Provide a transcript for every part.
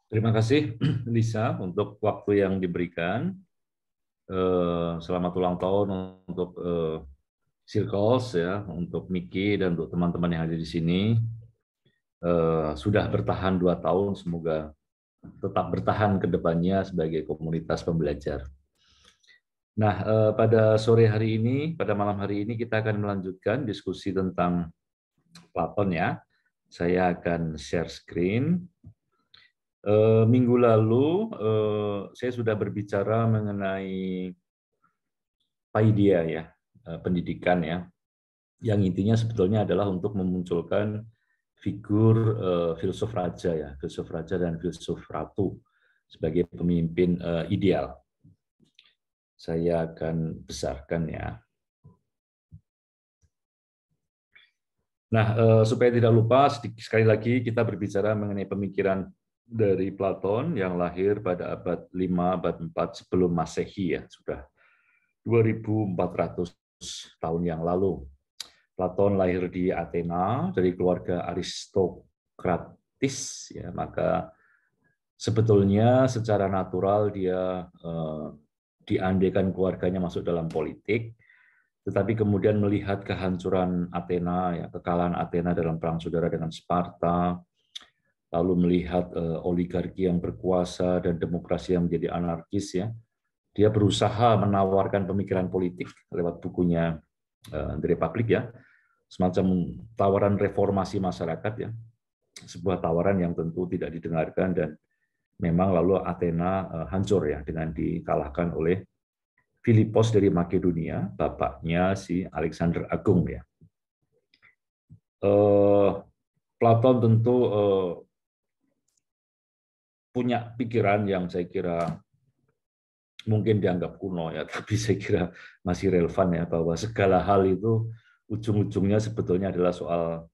Terima kasih Lisa untuk waktu yang diberikan. Selamat ulang tahun untuk Circles ya, untuk Miki dan untuk teman-teman yang ada di sini. Sudah bertahan 2 tahun, semoga tetap bertahan ke depannya sebagai komunitas pembelajar. Nah, pada sore hari ini, pada malam hari ini kita akan melanjutkan diskusi tentang Platon ya. Saya akan share screen. Minggu lalu saya sudah berbicara mengenai paideia ya, pendidikan ya, yang intinya sebetulnya adalah untuk memunculkan figur filsuf raja ya, filsuf raja dan filsuf ratu sebagai pemimpin ideal. Saya akan besarkan ya. Nah, supaya tidak lupa, sekali lagi kita berbicara mengenai pemikiran dari Platon yang lahir pada abad 5, abad 4 sebelum Masehi ya, sudah 2400 tahun yang lalu. Platon lahir di Athena dari keluarga aristokratis ya, maka sebetulnya secara natural dia diandaikan keluarganya masuk dalam politik, tetapi kemudian melihat kehancuran Athena ya, kekalahan Athena dalam perang saudara dengan Sparta, lalu melihat oligarki yang berkuasa dan demokrasi yang menjadi anarkis ya, dia berusaha menawarkan pemikiran politik lewat bukunya The Republic ya, semacam tawaran reformasi masyarakat ya, sebuah tawaran yang tentu tidak didengarkan dan memang lalu Athena hancur ya dengan dikalahkan oleh Filipos dari Makedonia, bapaknya si Alexander Agung ya. Platon tentu punya pikiran yang saya kira mungkin dianggap kuno ya, tapi saya kira masih relevan ya, bahwa segala hal itu ujung-ujungnya sebetulnya adalah soal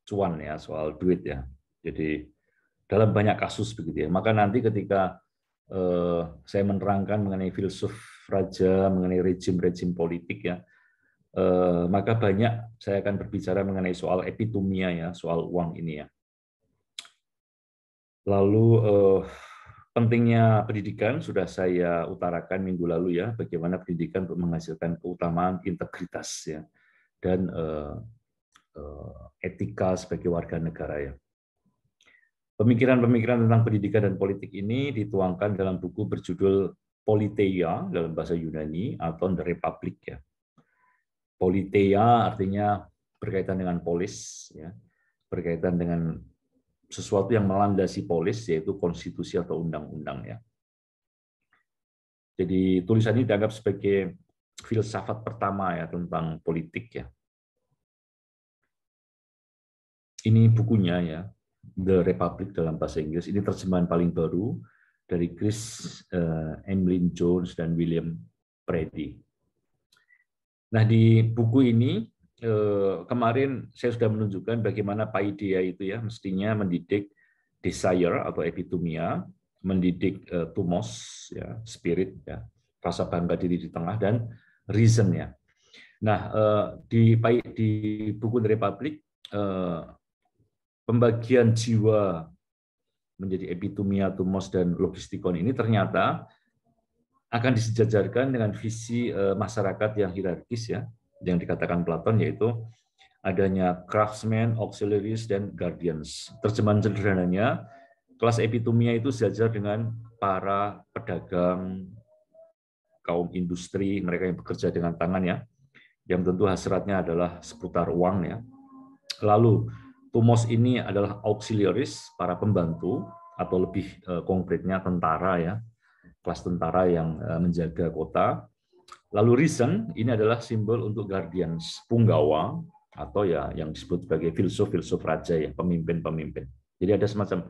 cuan ya, soal duit ya. Jadi dalam banyak kasus begitu ya. Maka nanti ketika saya menerangkan mengenai filsuf raja, mengenai rejim-rejim politik ya, maka banyak saya akan berbicara mengenai soal epitomia ya, soal uang ini ya. Lalu pentingnya pendidikan sudah saya utarakan minggu lalu ya, bagaimana pendidikan untuk menghasilkan keutamaan integritas ya, dan etika sebagai warga negara ya. Pemikiran-pemikiran tentang pendidikan dan politik ini dituangkan dalam buku berjudul Politeia dalam bahasa Yunani atau The Republic ya. Politeia artinya berkaitan dengan polis ya, berkaitan dengan sesuatu yang melandasi polis, yaitu konstitusi atau undang-undang ya. Jadi tulisan ini dianggap sebagai filsafat pertama ya tentang politik ya. Ini bukunya ya, The Republic dalam bahasa Inggris. Ini terjemahan paling baru dari Chris Emlyn Jones dan William Prady. Nah, di buku ini kemarin saya sudah menunjukkan bagaimana paideia itu ya mestinya mendidik desire atau epitomia, mendidik tumos ya, spirit ya, rasa bangga diri di tengah, dan reason ya. Nah, di buku The Republic pembagian jiwa menjadi epitomia, tumos, dan logistikon ini ternyata akan disejajarkan dengan visi masyarakat yang hierarkis ya, yang dikatakan Platon, yaitu adanya craftsmen, auxiliaries, dan guardians. Terjemahan sederhananya, kelas epitomia itu sejajar dengan para pedagang, kaum industri, mereka yang bekerja dengan tangan ya, yang tentu hasratnya adalah seputar uang ya. Lalu tumos ini adalah auxiliaries, para pembantu, atau lebih konkretnya tentara ya, kelas tentara yang menjaga kota. Lalu reason ini adalah simbol untuk guardians, punggawa, atau ya yang disebut sebagai filsuf-filsuf raja ya, pemimpin-pemimpin. Jadi ada semacam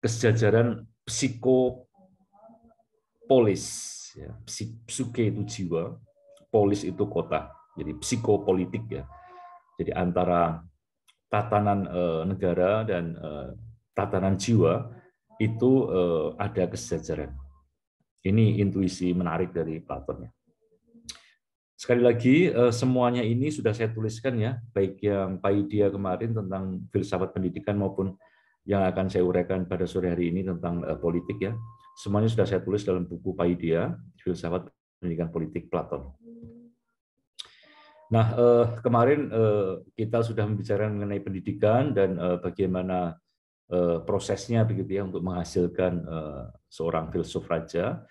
kesejajaran psikopolis ya, psike itu jiwa, polis itu kota. Jadi psikopolitik ya. Jadi antara tatanan negara dan tatanan jiwa itu ada kesejajaran. Ini intuisi menarik dari Platon ya. Sekali lagi, semuanya ini sudah saya tuliskan ya, baik yang paideia kemarin tentang filsafat pendidikan maupun yang akan saya uraikan pada sore hari ini tentang politik ya. Semuanya sudah saya tulis dalam buku Paideia, Filsafat Pendidikan Politik Platon. Nah, kemarin kita sudah membicarakan mengenai pendidikan dan bagaimana prosesnya begitu ya untuk menghasilkan seorang filsuf raja.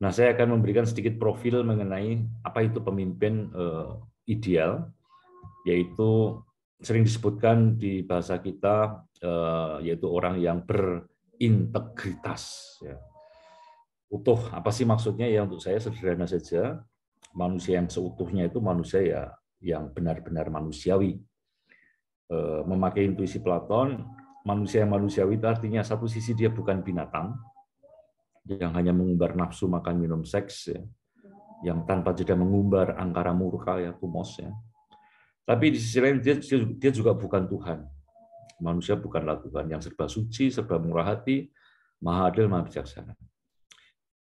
Nah, saya akan memberikan sedikit profil mengenai apa itu pemimpin ideal, yaitu sering disebutkan di bahasa kita yaitu orang yang berintegritas. Ya. Utuh, apa sih maksudnya ya? Untuk saya sederhana saja. Manusia yang seutuhnya itu manusia ya yang benar-benar manusiawi. Memakai intuisi Platon, manusia yang manusiawi itu artinya satu sisi dia bukan binatang yang hanya mengumbar nafsu makan minum seks ya, yang tanpa jeda mengumbar angkara murka ya, tumos ya. Tapi di sisi lain dia juga bukan Tuhan. Manusia bukanlah Tuhan yang serba suci, serba murah hati, maha adil, maha bijaksana.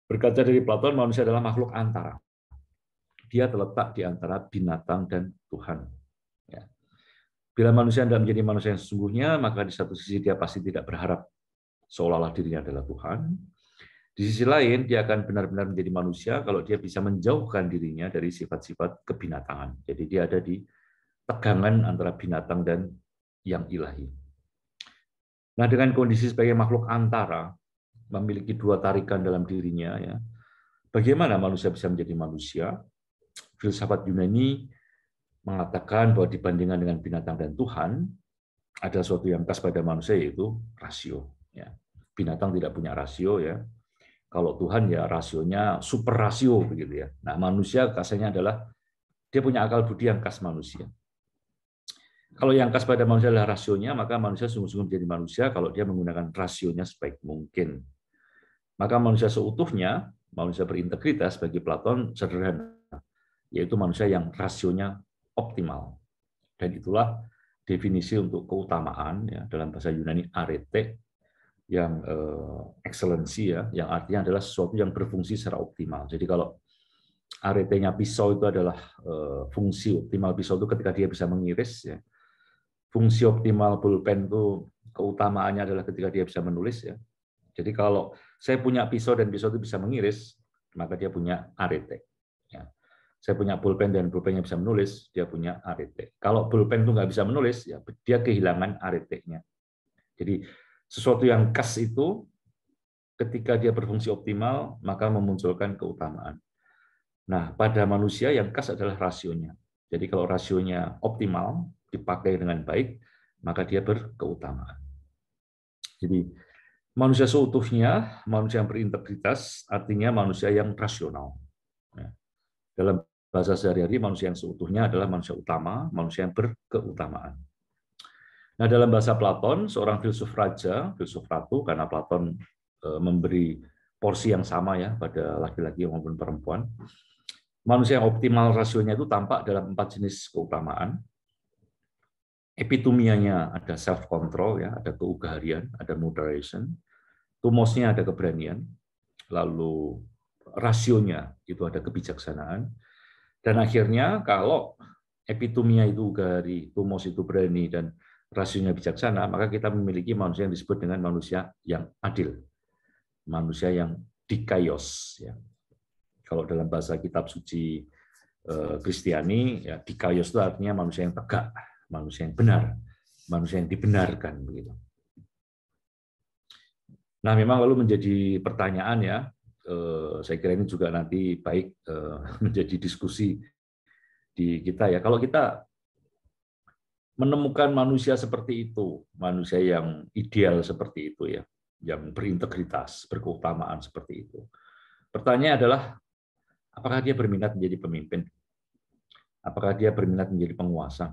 Berkaca dari Platon, manusia adalah makhluk antara. Dia terletak di antara binatang dan Tuhan. Ya. Bila manusia tidak menjadi manusia yang sesungguhnya, maka di satu sisi dia pasti tidak berharap seolah-olah dirinya adalah Tuhan. Di sisi lain, dia akan benar-benar menjadi manusia kalau dia bisa menjauhkan dirinya dari sifat-sifat kebinatangan. Jadi dia ada di tegangan antara binatang dan yang ilahi. Nah, dengan kondisi sebagai makhluk antara, memiliki dua tarikan dalam dirinya, ya, bagaimana manusia bisa menjadi manusia? Filsafat Yunani mengatakan bahwa dibandingkan dengan binatang dan Tuhan, ada sesuatu yang khas pada manusia, yaitu rasio. Ya. Binatang tidak punya rasio, ya. Kalau Tuhan ya rasionya super rasio begitu ya. Nah, manusia khasnya adalah dia punya akal budi yang khas manusia. Kalau yang khas pada manusia adalah rasionya, maka manusia sungguh-sungguh menjadi manusia kalau dia menggunakan rasionya sebaik mungkin. Maka manusia seutuhnya, manusia berintegritas bagi Platon sederhana, yaitu manusia yang rasionya optimal. Dan itulah definisi untuk keutamaan ya, dalam bahasa Yunani arete, yang excellency ya, yang artinya adalah sesuatu yang berfungsi secara optimal. Jadi kalau arete-nya pisau itu adalah fungsi optimal pisau itu ketika dia bisa mengiris ya. Fungsi optimal pulpen itu keutamaannya adalah ketika dia bisa menulis ya. Jadi kalau saya punya pisau dan pisau itu bisa mengiris, maka dia punya arete. Ya. Saya punya pulpen dan pulpennya bisa menulis, dia punya arete. Kalau pulpen itu nggak bisa menulis, ya dia kehilangan arete-nya. Jadi sesuatu yang khas itu ketika dia berfungsi optimal, maka memunculkan keutamaan. Nah, pada manusia yang khas adalah rasionya. Jadi kalau rasionya optimal, dipakai dengan baik, maka dia berkeutamaan. Jadi manusia seutuhnya, manusia yang berintegritas, artinya manusia yang rasional. Dalam bahasa sehari-hari, manusia yang seutuhnya adalah manusia utama, manusia yang berkeutamaan. Nah, dalam bahasa Platon, seorang filsuf raja, filsuf ratu, karena Platon memberi porsi yang sama ya pada laki-laki maupun perempuan. Manusia yang optimal rasionya itu tampak dalam 4 jenis keutamaan. Epitumianya ada self-control, ya, ada keugaharian, ada moderation. Tumosnya ada keberanian. Lalu rasionya itu ada kebijaksanaan. Dan akhirnya kalau epitumia itu ugahari, tumos itu berani, dan rasionya bijaksana, maka kita memiliki manusia yang disebut dengan manusia yang adil. Manusia yang dikaios. Ya. Kalau dalam bahasa kitab suci Kristiani, ya, dikaios itu artinya manusia yang tegak, manusia yang benar, manusia yang dibenarkan. Begitu. Nah, memang lalu menjadi pertanyaan ya, saya kira ini juga nanti baik menjadi diskusi di kita ya. Kalau kita menemukan manusia seperti itu, manusia yang ideal seperti itu ya, yang berintegritas, berkeutamaan seperti itu. Pertanyaannya adalah, apakah dia berminat menjadi pemimpin? Apakah dia berminat menjadi penguasa?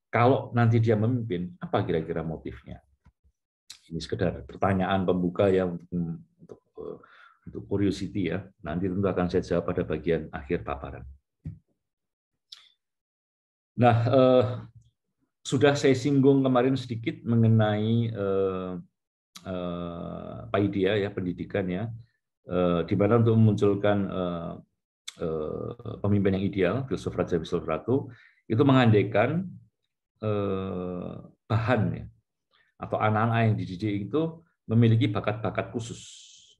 Kalau nanti dia memimpin, apa kira-kira motifnya? Ini sekedar pertanyaan pembuka ya untuk curiosity ya. Nanti tentu akan saya jawab pada bagian akhir paparan. Nah, sudah saya singgung kemarin sedikit mengenai Paideia ya, pendidikan ya, di mana untuk memunculkan pemimpin yang ideal, filsuf raja, filsuf ratu, itu mengandaikan bahan ya. atau anak-anak yang dididik itu memiliki bakat-bakat khusus.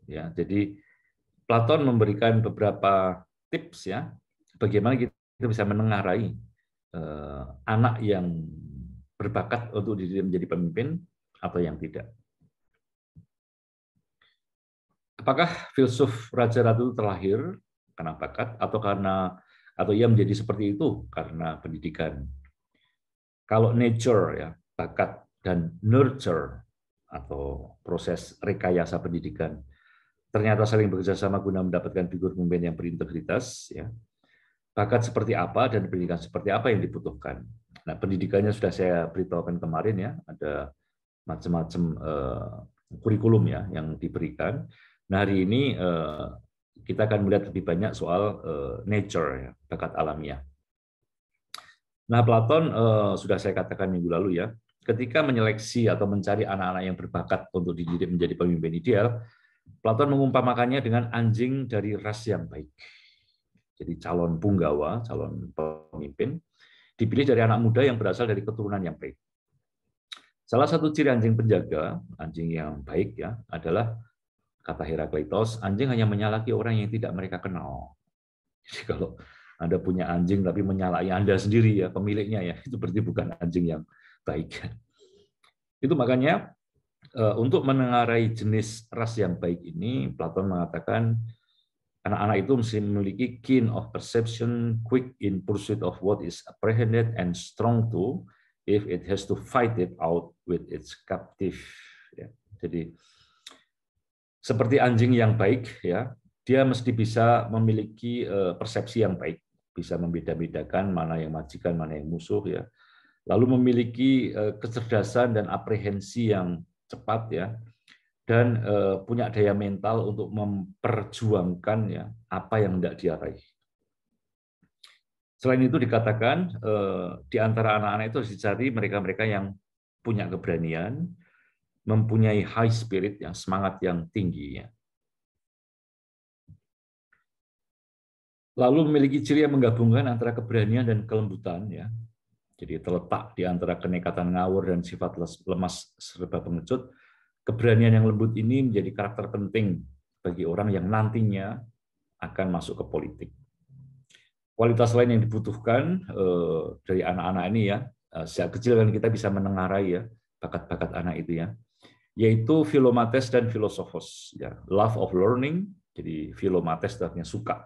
Ya, jadi Platon memberikan beberapa tips ya, bagaimana kita bisa menengarai anak yang berbakat untuk dididik menjadi pemimpin atau yang tidak. Apakah filsuf Raja Ratu terlahir karena bakat atau ia menjadi seperti itu karena pendidikan? Kalau nature ya, bakat dan nurture atau proses rekayasa pendidikan ternyata saling bekerja sama guna mendapatkan figur pemimpin yang berintegritas ya. Bakat seperti apa dan pendidikan seperti apa yang dibutuhkan. Nah, pendidikannya sudah saya beritahukan kemarin ya, ada macam-macam kurikulum ya yang diberikan. Nah, hari ini kita akan melihat lebih banyak soal nature ya, bakat alamiah. Nah, Platon sudah saya katakan minggu lalu ya, ketika menyeleksi atau mencari anak-anak yang berbakat untuk dididik menjadi pemimpin ideal, Platon mengumpamakannya dengan anjing dari ras yang baik. Jadi calon punggawa, calon pemimpin, dipilih dari anak muda yang berasal dari keturunan yang baik. Salah satu ciri anjing penjaga, anjing yang baik ya, adalah kata Herakleitos, anjing hanya menyalaki orang yang tidak mereka kenal. Jadi kalau Anda punya anjing tapi menyalaki Anda sendiri ya, pemiliknya ya, itu berarti bukan anjing yang baik. Itu makanya untuk menengarai jenis ras yang baik ini, Platon mengatakan anak-anak itu mesti memiliki keen of perception, quick in pursuit of what is apprehended, and strong too if it has to fight it out with its captive. Ya. Jadi seperti anjing yang baik, ya, dia mesti bisa memiliki persepsi yang baik, bisa membeda-bedakan mana yang majikan, mana yang musuh, ya. Lalu memiliki kecerdasan dan aprehensi yang cepat, ya, dan punya daya mental untuk memperjuangkan ya apa yang hendak dia raih. Selain itu dikatakan di antara anak-anak itu harus dicari mereka-mereka yang punya keberanian, mempunyai high spirit, yang semangat yang tinggi. Ya. Lalu memiliki ciri yang menggabungkan antara keberanian dan kelembutan. Ya. Jadi terletak di antara kenekatan ngawur dan sifat lemas serba pengecut. Keberanian yang lembut ini menjadi karakter penting bagi orang yang nantinya akan masuk ke politik. Kualitas lain yang dibutuhkan dari anak-anak ini ya, sejak kecil kan kita bisa menengarai ya bakat-bakat anak itu ya, yaitu Philomates dan Philosophos. Ya, love of learning, jadi Philomates artinya suka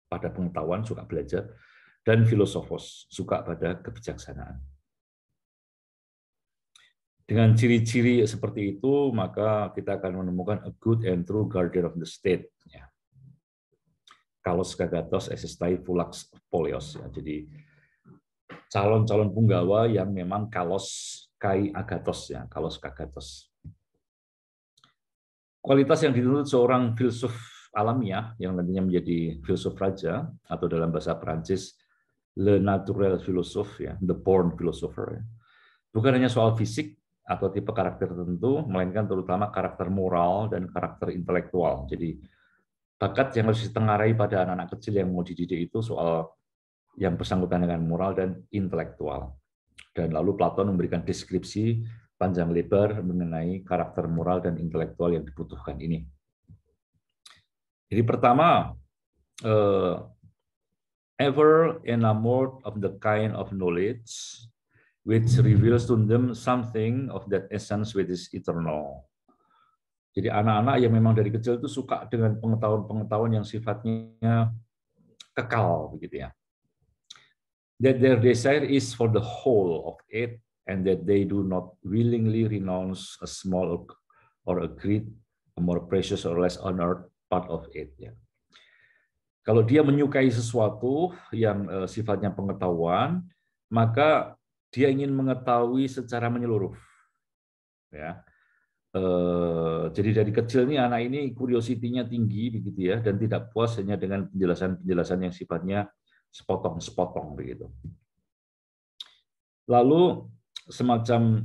pada pengetahuan, suka belajar, dan Philosophos suka pada kebijaksanaan. Dengan ciri-ciri seperti itu, maka kita akan menemukan a good and true guardian of the state. Ya. Kalos kagatos esestai fulax polios. Ya. Jadi calon-calon punggawa yang memang kalos kai agatos, ya, kalos kagatos. Kualitas yang dituntut seorang filsuf alamiah yang nantinya menjadi filsuf raja atau dalam bahasa Prancis le naturel philosophe, ya, the born philosopher. Ya. Bukan hanya soal fisik atau tipe karakter tertentu, melainkan terutama karakter moral dan karakter intelektual. Jadi bakat yang harus ditengarai pada anak-anak kecil yang mau dididik itu soal yang bersangkutan dengan moral dan intelektual. Dan lalu Platon memberikan deskripsi panjang lebar mengenai karakter moral dan intelektual yang dibutuhkan ini. Jadi pertama, ever enamored of the kind of knowledge which reveals to them something of that essence which is eternal. Jadi anak-anak yang memang dari kecil itu suka dengan pengetahuan-pengetahuan yang sifatnya kekal, begitu ya. That their desire is for the whole of it, and that they do not willingly renounce a small or a great, a more precious or less honored part of it. Ya. Kalau dia menyukai sesuatu yang sifatnya pengetahuan, maka dia ingin mengetahui secara menyeluruh. Ya. Jadi dari kecil nih anak ini curiosity-nya tinggi begitu ya, dan tidak puas hanya dengan penjelasan-penjelasan yang sifatnya sepotong-sepotong begitu. Lalu semacam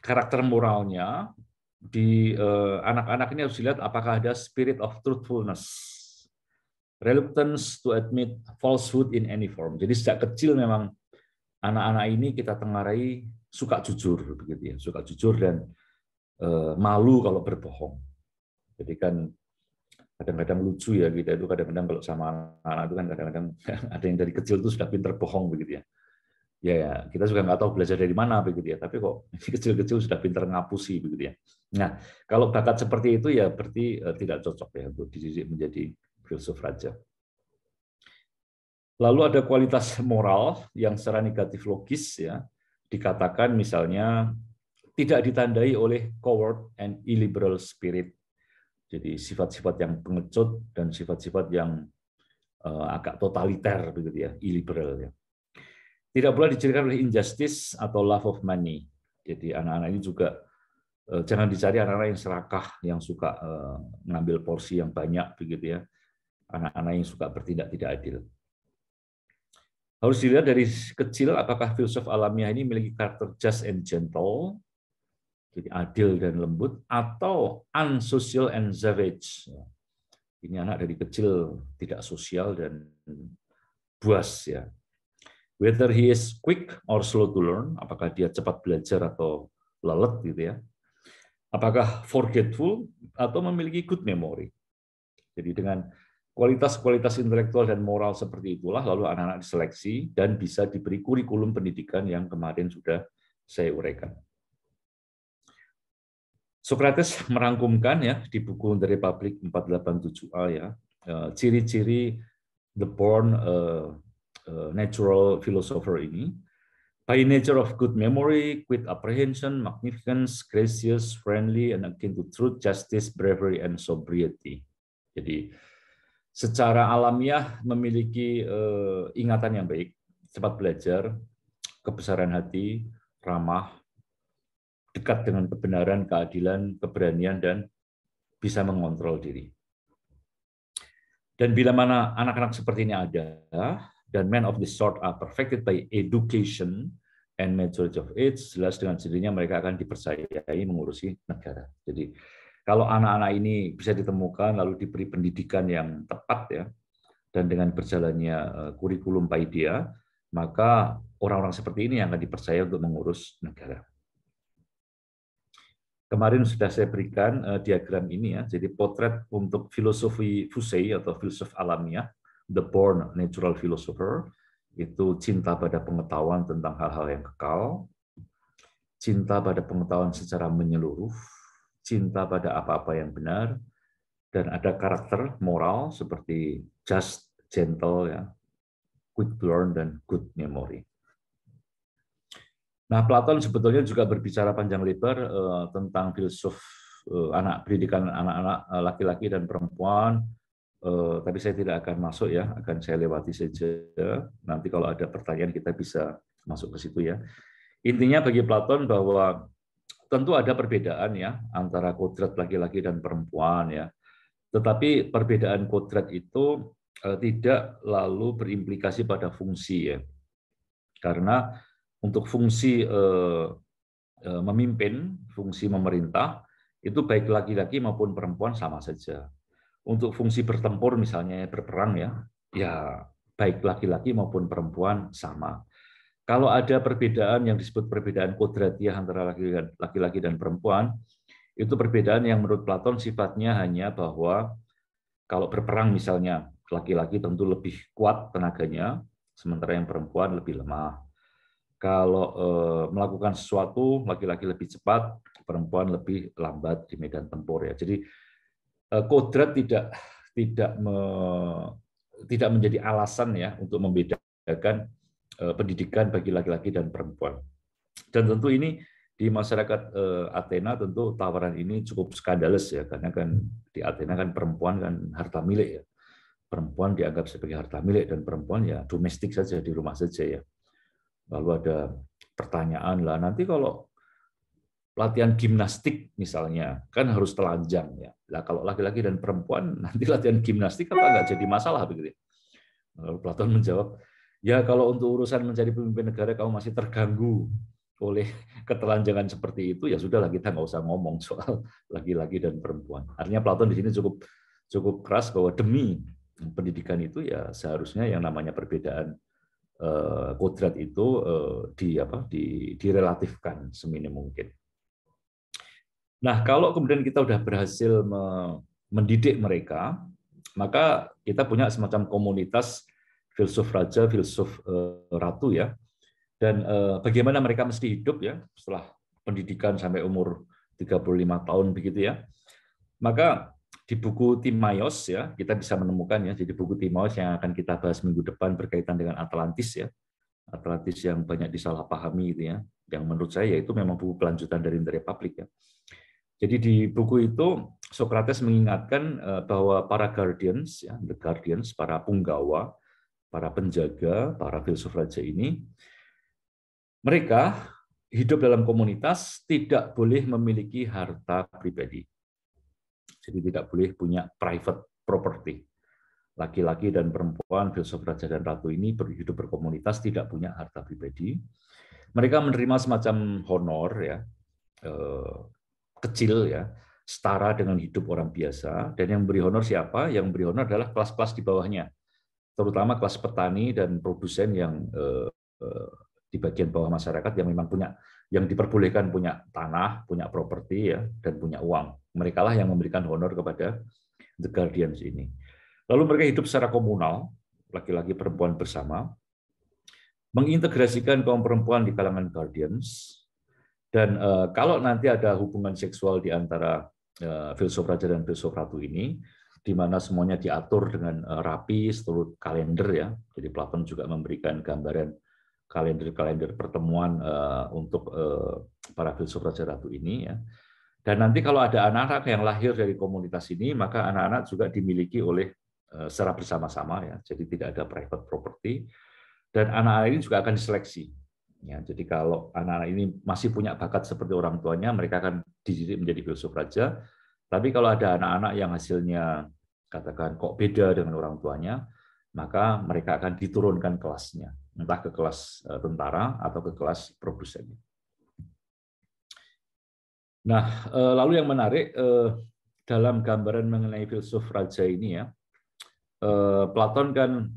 karakter moralnya di anak-anak ini harus dilihat apakah ada spirit of truthfulness, reluctance to admit falsehood in any form. Jadi sejak kecil memang anak-anak ini kita tengarai suka jujur begitu ya, suka jujur dan malu kalau berbohong. Jadi kan kadang-kadang lucu ya kita itu kadang-kadang kalau sama anak-anak itu kan kadang-kadang ada yang dari kecil itu sudah pinter bohong begitu ya. Ya, kita juga nggak tahu belajar dari mana begitu ya, tapi kok kecil-kecil sudah pinter ngapusi begitu ya. Nah, kalau bakat seperti itu ya berarti tidak cocok ya untuk dididik menjadi filsuf raja. Lalu ada kualitas moral yang secara negatif logis ya, dikatakan misalnya tidak ditandai oleh coward and illiberal spirit. Jadi sifat-sifat yang pengecut dan sifat-sifat yang agak totaliter begitu ya, illiberal ya. Tidak pula dicirikan oleh injustice atau love of money. Jadi anak-anak ini juga jangan dicari anak-anak yang serakah, yang suka mengambil porsi yang banyak begitu ya. Anak-anak yang suka bertindak tidak adil. Harus dilihat dari kecil apakah filsuf alamiah ini memiliki karakter just and gentle, jadi adil dan lembut, atau unsocial and savage. Ini anak dari kecil tidak sosial dan buas ya. Whether he is quick or slow to learn, apakah dia cepat belajar atau lelet gitu ya. Apakah forgetful atau memiliki good memory. Jadi dengan kualitas-kualitas intelektual dan moral seperti itulah lalu anak-anak diseleksi dan bisa diberi kurikulum pendidikan yang kemarin sudah saya uraikan. Socrates merangkumkan ya di buku The Republic 487A ya, ciri-ciri the born natural philosopher ini. By nature of good memory, quick apprehension, magnificence, gracious, friendly, and akin to truth, justice, bravery, and sobriety. Jadi secara alamiah memiliki ingatan yang baik, cepat belajar, kebesaran hati, ramah, dekat dengan kebenaran, keadilan, keberanian, dan bisa mengontrol diri. Dan bila mana anak-anak seperti ini ada, dan men of this sort are perfected by education and majority of age, jelas dengan sendirinya mereka akan dipercayai mengurusi negara. Jadi kalau anak-anak ini bisa ditemukan lalu diberi pendidikan yang tepat ya, dan dengan berjalannya kurikulum Paideia, maka orang-orang seperti ini yang akan dipercaya untuk mengurus negara. Kemarin sudah saya berikan diagram ini ya, jadi potret untuk filosofi Fusei atau filsuf alamiah, the born natural philosopher, itu cinta pada pengetahuan tentang hal-hal yang kekal, cinta pada pengetahuan secara menyeluruh, cinta pada apa-apa yang benar, dan ada karakter moral seperti just, gentle, ya, quick to learn, dan good memory. Nah, Platon sebetulnya juga berbicara panjang lebar tentang filsuf pendidikan anak-anak laki-laki dan perempuan, tapi saya tidak akan masuk ya, akan saya lewati saja. Nanti kalau ada pertanyaan kita bisa masuk ke situ ya. Intinya bagi Platon bahwa tentu ada perbedaan ya antara kodrat laki-laki dan perempuan ya. Tetapi perbedaan kodrat itu tidak lalu berimplikasi pada fungsi ya. Karena untuk fungsi memimpin, fungsi memerintah, itu baik laki-laki maupun perempuan sama saja. Untuk fungsi bertempur misalnya berperang ya baik laki-laki maupun perempuan sama. Kalau ada perbedaan yang disebut perbedaan kodratiah antara laki-laki dan perempuan, itu perbedaan yang menurut Platon sifatnya hanya bahwa kalau berperang misalnya laki-laki tentu lebih kuat tenaganya, sementara yang perempuan lebih lemah. Kalau melakukan sesuatu laki-laki lebih cepat, perempuan lebih lambat di medan tempur ya. Jadi kodrat tidak menjadi alasan ya untuk membedakan pendidikan bagi laki-laki dan perempuan. Dan tentu ini di masyarakat Athena tentu tawaran ini cukup skandalus ya, karena kan di Athena kan perempuan kan harta milik ya. Perempuan dianggap sebagai harta milik dan perempuan ya domestik saja, di rumah saja ya. Lalu ada pertanyaan lah, nanti kalau latihan gimnastik misalnya kan harus telanjang ya. Lah kalau laki-laki dan perempuan nanti latihan gimnastik apa nggak jadi masalah begitu? Lalu Platon menjawab, ya kalau untuk urusan menjadi pemimpin negara kamu masih terganggu oleh ketelanjangan seperti itu, ya sudahlah kita nggak usah ngomong soal laki-laki dan perempuan. Artinya Platon di sini cukup keras bahwa demi pendidikan itu ya seharusnya yang namanya perbedaan kodrat itu direlatifkan seminim mungkin. Nah, kalau kemudian kita sudah berhasil mendidik mereka, maka kita punya semacam komunitas filsuf raja, filsuf ratu ya. Dan bagaimana mereka mesti hidup ya setelah pendidikan sampai umur 35 tahun begitu ya. Maka di buku Timaeus ya, kita bisa menemukan ya, jadi buku Timaeus yang akan kita bahas minggu depan berkaitan dengan Atlantis ya. Atlantis yang banyak disalahpahami gitu ya. Yang menurut saya itu memang buku kelanjutan dari The Republic ya. Jadi di buku itu Socrates mengingatkan bahwa para guardians, ya, the guardians, para punggawa, para penjaga, para filsuf raja ini, mereka hidup dalam komunitas tidak boleh memiliki harta pribadi. Jadi tidak boleh punya private property. Laki-laki dan perempuan, filsuf raja dan ratu ini hidup berkomunitas, tidak punya harta pribadi. Mereka menerima semacam honor ya, kecil ya, setara dengan hidup orang biasa, dan yang beri honor siapa? Yang beri honor adalah kelas-kelas di bawahnya, terutama kelas petani dan produsen yang di bagian bawah masyarakat yang memang punya, yang diperbolehkan punya tanah, punya properti ya, dan punya uang. Mereka lah yang memberikan honor kepada the guardians ini. Lalu mereka hidup secara komunal, laki-laki perempuan bersama, mengintegrasikan kaum perempuan di kalangan guardians. Dan kalau nanti ada hubungan seksual di antara filsuf raja dan filsuf ratu ini, di mana semuanya diatur dengan rapi seturut kalender ya. Jadi Platon juga memberikan gambaran kalender-kalender pertemuan untuk para filsuf raja ratu ini ya. Dan nanti kalau ada anak-anak yang lahir dari komunitas ini, maka anak-anak juga dimiliki oleh secara bersama-sama ya. Jadi tidak ada private property. Dan anak-anak ini juga akan diseleksi. Ya, jadi kalau anak-anak ini masih punya bakat seperti orang tuanya, mereka akan dididik menjadi filsuf raja. Tapi kalau ada anak-anak yang hasilnya katakan kok beda dengan orang tuanya, maka mereka akan diturunkan kelasnya, entah ke kelas tentara atau ke kelas produsen. Nah, lalu yang menarik dalam gambaran mengenai filsuf raja ini ya, Platon kan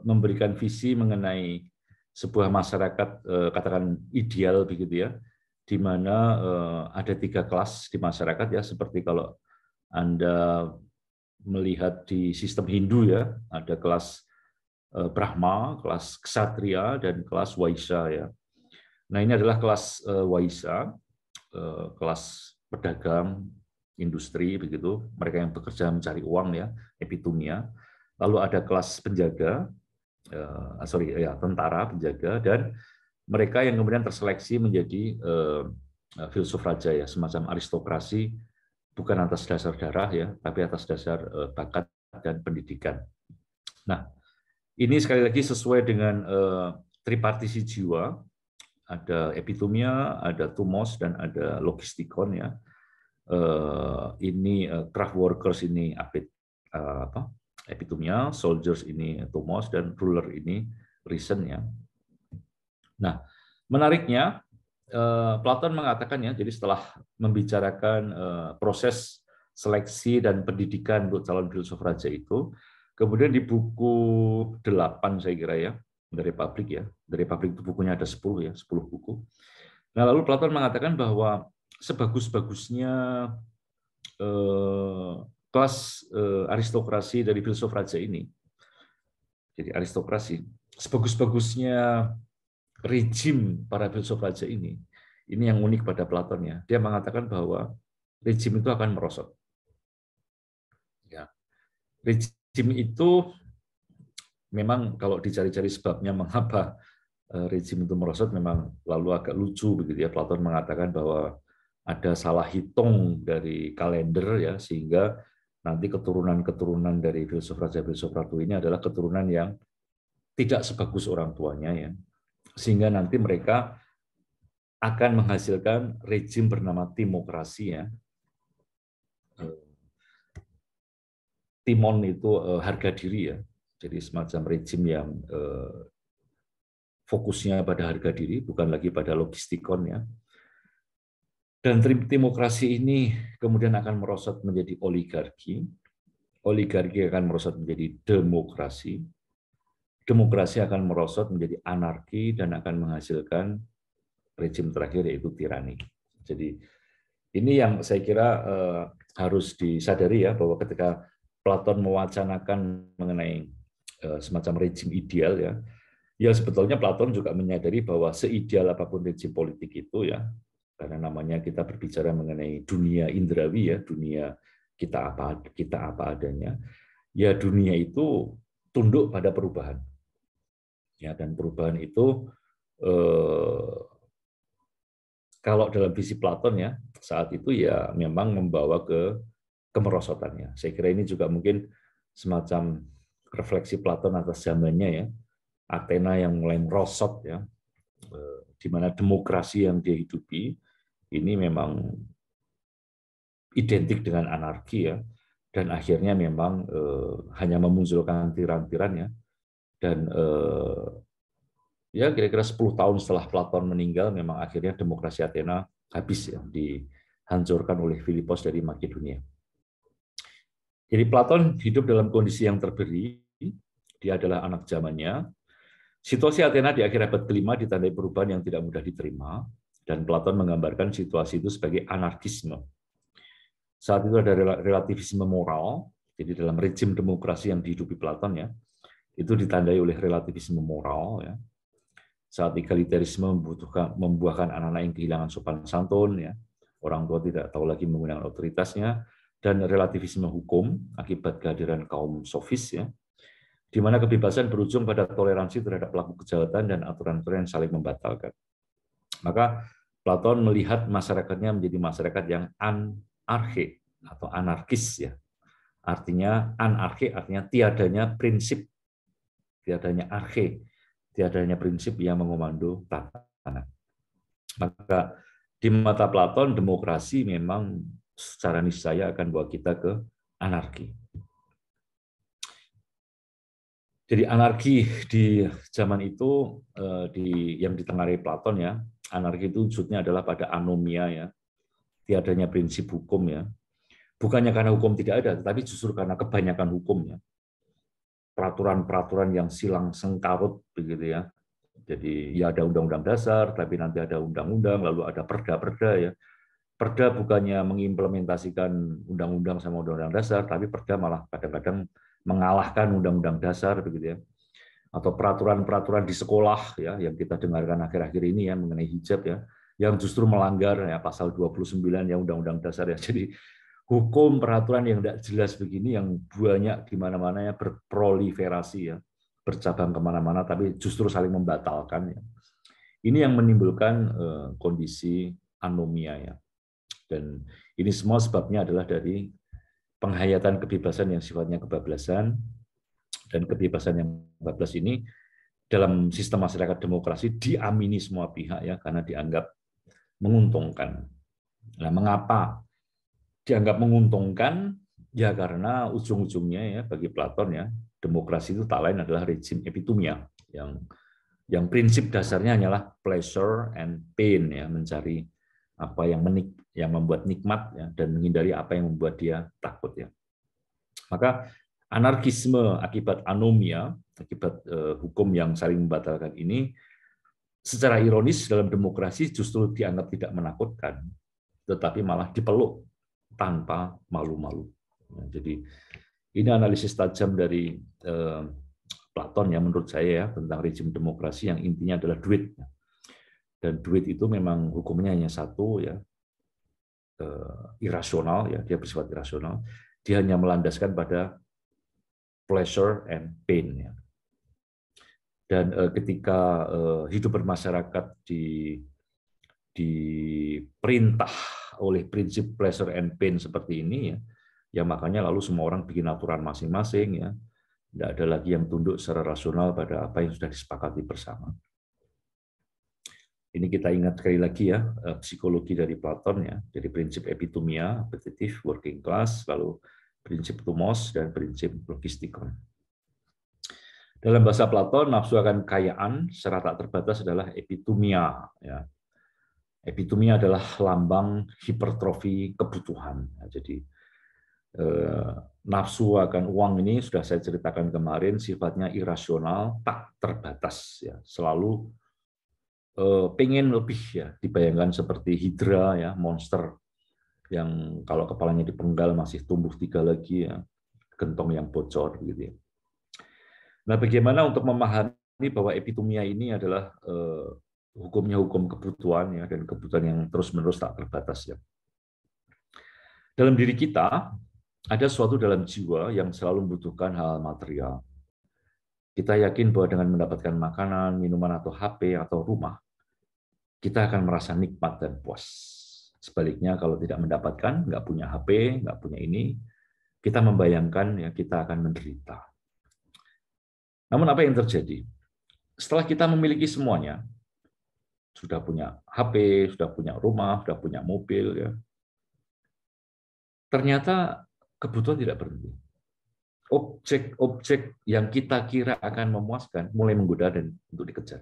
memberikan visi mengenai sebuah masyarakat katakan ideal begitu ya, di mana ada 3 kelas di masyarakat ya, seperti kalau Anda melihat di sistem Hindu ya, ada kelas Brahma, kelas Ksatria, dan kelas Waisya ya. Nah ini adalah kelas Waisya, kelas pedagang, industri begitu, mereka yang bekerja mencari uang ya, epitumia. Lalu ada kelas penjaga, tentara penjaga, dan mereka yang kemudian terseleksi menjadi filsuf raja ya, semacam aristokrasi, bukan atas dasar darah ya, tapi atas dasar bakat dan pendidikan. Nah, ini sekali lagi sesuai dengan tripartisi jiwa, ada epitumia, ada tumos, dan ada logistikon ya. Ini craft workers ini epitumia, soldiers ini tumos, dan ruler ini reason ya. Nah, menariknya Platon mengatakan ya, jadi setelah membicarakan proses seleksi dan pendidikan untuk calon filsuf raja itu, kemudian di buku 8 saya kira ya, dari Republic ya, dari Republic itu bukunya ada 10 ya, 10 buku. Nah, lalu Platon mengatakan bahwa sebagus-bagusnya kelas aristokrasi dari filsuf raja ini, jadi aristokrasi, sebagus-bagusnya rejim para filsuf raja ini yang unik pada Platon ya, dia mengatakan bahwa rejim itu akan merosot. Ya. Rejim itu memang kalau dicari-cari sebabnya mengapa rejim itu merosot memang lalu agak lucu begitu ya. Platon mengatakan bahwa ada salah hitung dari kalender ya, sehingga nanti keturunan-keturunan dari filsuf raja filsuf ratu ini adalah keturunan yang tidak sebagus orang tuanya ya, sehingga nanti mereka akan menghasilkan rejim bernama timokrasi ya. Timon itu harga diri ya, jadi semacam rejim yang fokusnya pada harga diri, bukan lagi pada logistikon ya. Dan timokrasi ini kemudian akan merosot menjadi oligarki, oligarki akan merosot menjadi demokrasi, demokrasi akan merosot menjadi anarki dan akan menghasilkan rejim terakhir yaitu tirani. Jadi ini yang saya kira harus disadari ya, bahwa ketika Platon mewacanakan mengenai semacam rejim ideal ya, ya sebetulnya Platon juga menyadari bahwa seideal apapun rejim politik itu ya, karena namanya kita berbicara mengenai dunia indrawi ya, dunia kita apa adanya, ya dunia itu tunduk pada perubahan. Ya, dan perubahan itu kalau dalam visi Platon ya, saat itu ya memang membawa ke kemerosotannya. Saya kira ini juga mungkin semacam refleksi Platon atas zamannya ya. Athena yang mulai merosot ya, di mana demokrasi yang dia hidupi ini memang identik dengan anarki ya, dan akhirnya memang hanya memunculkan tiran-tiran ya, dan ya kira-kira 10 tahun setelah Platon meninggal, memang akhirnya demokrasi Athena habis ya, dihancurkan oleh Filipos dari Makedonia. Jadi Platon hidup dalam kondisi yang terberi, dia adalah anak zamannya. Situasi Athena di akhir abad kelima ditandai perubahan yang tidak mudah diterima, dan Platon menggambarkan situasi itu sebagai anarkisme. Saat itu ada relativisme moral, jadi dalam rejim demokrasi yang dihidupi Platon ya, itu ditandai oleh relativisme moral ya. Saat egalitarisme membuahkan anak-anak yang kehilangan sopan santun ya, orang tua tidak tahu lagi menggunakan otoritasnya, dan relativisme hukum akibat kehadiran kaum sofis ya, di mana kebebasan berujung pada toleransi terhadap pelaku kejahatan dan aturan-aturan yang saling membatalkan. Maka Platon melihat masyarakatnya menjadi masyarakat yang anarki atau anarkis ya. Artinya anarki artinya tiadanya prinsip, tiadanya arke, tiadanya prinsip yang mengomando tatanan. Maka di mata Platon demokrasi memang secara niscaya akan bawa kita ke anarki. Jadi anarki di zaman itu yang ditengarai Platon ya, anarki itu wujudnya adalah pada anomia ya, tiadanya prinsip hukum ya. Bukannya karena hukum tidak ada, tetapi justru karena kebanyakan hukumnya. Peraturan-peraturan yang silang sengkarut begitu ya. Jadi ya ada undang-undang dasar, tapi nanti ada undang-undang, lalu ada perda-perda ya. Perda bukannya mengimplementasikan undang-undang sama undang-undang dasar, tapi perda malah kadang-kadang mengalahkan undang-undang dasar begitu ya. Atau peraturan-peraturan di sekolah ya yang kita dengarkan akhir-akhir ini ya mengenai hijab ya, yang justru melanggar ya pasal 29 ya undang-undang dasar ya. Jadi hukum peraturan yang tidak jelas begini yang banyak di mana-mana ya, berproliferasi ya, bercabang kemana-mana, tapi justru saling membatalkan ya. Ini yang menimbulkan kondisi anomia ya. Dan ini semua sebabnya adalah dari penghayatan kebebasan yang sifatnya kebablasan, dan kebebasan yang bablas ini dalam sistem masyarakat demokrasi diamini semua pihak ya, karena dianggap menguntungkan. Nah, mengapa dianggap menguntungkan? Ya karena ujung-ujungnya ya bagi Platon ya, demokrasi itu tak lain adalah rejim epitumia yang prinsip dasarnya hanyalah pleasure and pain ya, mencari apa yang membuat nikmat ya, dan menghindari apa yang membuat dia takut ya. Maka anarkisme akibat anomia, akibat hukum yang saling membatalkan ini, secara ironis dalam demokrasi justru dianggap tidak menakutkan, tetapi malah dipeluk tanpa malu-malu. Nah, jadi ini analisis tajam dari Platon ya menurut saya ya tentang rejim demokrasi yang intinya adalah duit. Dan duit itu memang hukumnya hanya satu ya, irasional ya, dia bersifat irasional. Dia hanya melandaskan pada pleasure and pain ya. Dan ketika hidup bermasyarakat diperintah oleh prinsip pleasure and pain seperti ini ya makanya lalu semua orang bikin aturan masing-masing ya, tidak ada lagi yang tunduk secara rasional pada apa yang sudah disepakati bersama. Ini kita ingat sekali lagi ya psikologi dari Platon ya, jadi prinsip epitumia, appetitive, working class, lalu prinsip tumos dan prinsip logistikon. Dalam bahasa Platon, nafsu akan kekayaan secara tak terbatas adalah epitumia. Ya. Epitumia adalah lambang hipertrofi kebutuhan. Jadi Nafsu akan uang ini sudah saya ceritakan kemarin, sifatnya irasional, tak terbatas, ya, selalu pengen lebih, ya, dibayangkan seperti hidra, ya, monster yang kalau kepalanya dipenggal masih tumbuh 3 lagi, ya, gentong yang bocor gitu, ya. Nah, bagaimana untuk memahami bahwa epitomia ini adalah hukumnya hukum kebutuhan, ya, dan kebutuhan yang terus-menerus tak terbatas, ya. Dalam diri kita ada suatu dalam jiwa yang selalu membutuhkan hal material. Kita yakin bahwa dengan mendapatkan makanan, minuman, atau HP, atau rumah, kita akan merasa nikmat dan puas. Sebaliknya, kalau tidak mendapatkan, nggak punya HP, nggak punya ini, kita membayangkan, ya, kita akan menderita. Namun apa yang terjadi? Setelah kita memiliki semuanya, sudah punya HP, sudah punya rumah, sudah punya mobil, ya, ternyata kebutuhan tidak berhenti. Objek-objek yang kita kira akan memuaskan mulai menggoda dan untuk dikejar.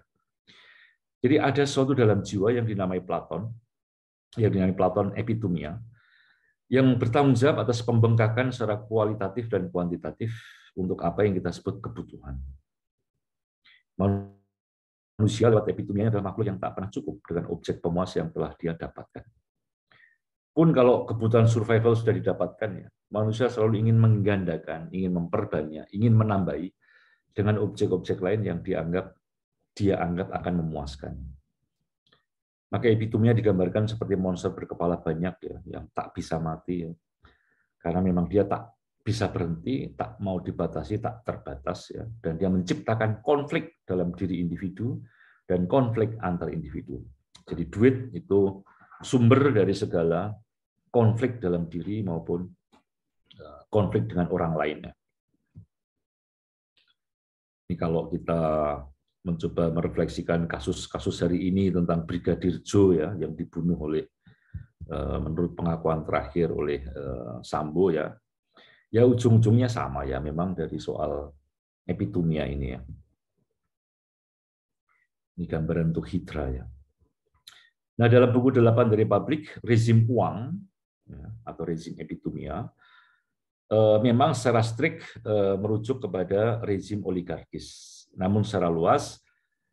Jadi ada sesuatu dalam jiwa yang dinamai Platon epitomia, yang bertanggung jawab atas pembengkakan secara kualitatif dan kuantitatif untuk apa yang kita sebut kebutuhan. Manusia lewat epitomianya adalah makhluk yang tak pernah cukup dengan objek pemuas yang telah dia dapatkan. Pun kalau kebutuhan survival sudah didapatkan, ya, manusia selalu ingin menggandakan, ingin memperbanyak, ingin menambahi dengan objek-objek lain yang dia anggap akan memuaskan. Maka epitomia digambarkan seperti monster berkepala banyak, ya, yang tak bisa mati, ya. Karena memang dia tak bisa berhenti, tak mau dibatasi, tak terbatas, ya, dan dia menciptakan konflik dalam diri individu dan konflik antar individu. Jadi duit itu sumber dari segala konflik dalam diri maupun konflik dengan orang lainnya. Ini kalau kita mencoba merefleksikan kasus-kasus hari ini tentang Brigadir Jo, ya, yang dibunuh oleh menurut pengakuan terakhir oleh Sambo, ya ujung-ujungnya sama, ya, memang dari soal epitomia ini, ya. Ini gambaran untuk hidra, ya. Nah, dalam buku 8 dari Publik, rezim uang, ya, atau rezim epitomia, memang secara strict merujuk kepada rezim oligarkis. Namun secara luas,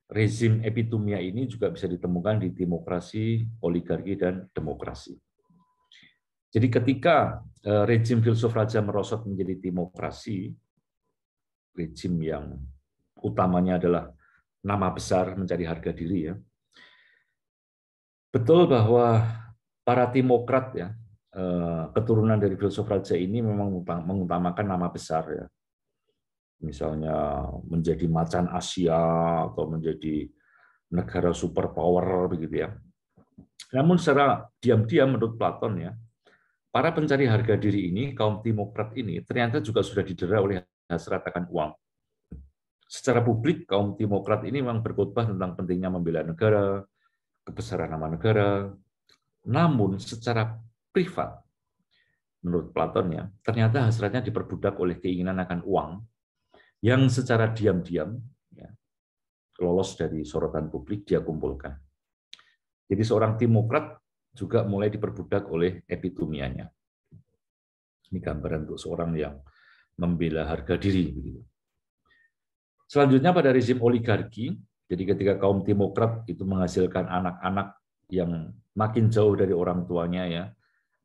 rezim epitomia ini juga bisa ditemukan di demokrasi, oligarki, dan demokrasi. Jadi ketika rezim filsuf raja merosot menjadi demokrasi, rezim yang utamanya adalah nama besar mencari harga diri, ya. Betul bahwa para demokrat, ya, keturunan dari filsuf raja ini memang mengutamakan nama besar, ya. Misalnya menjadi macan Asia atau menjadi negara superpower begitu, ya. Namun secara diam-diam menurut Platon, ya, para pencari harga diri ini, kaum demokrat ini ternyata juga sudah didera oleh hasrat akan uang. Secara publik, kaum demokrat ini memang berkhotbah tentang pentingnya membela negara, kebesaran nama negara. Namun secara privat, menurut Platon, ya, ternyata hasratnya diperbudak oleh keinginan akan uang yang secara diam-diam, ya, lolos dari sorotan publik, dia kumpulkan. Jadi seorang demokrat juga mulai diperbudak oleh epitomianya. Ini gambaran untuk seorang yang membela harga diri. Selanjutnya pada rezim oligarki, jadi ketika kaum demokrat itu menghasilkan anak-anak yang makin jauh dari orang tuanya, ya,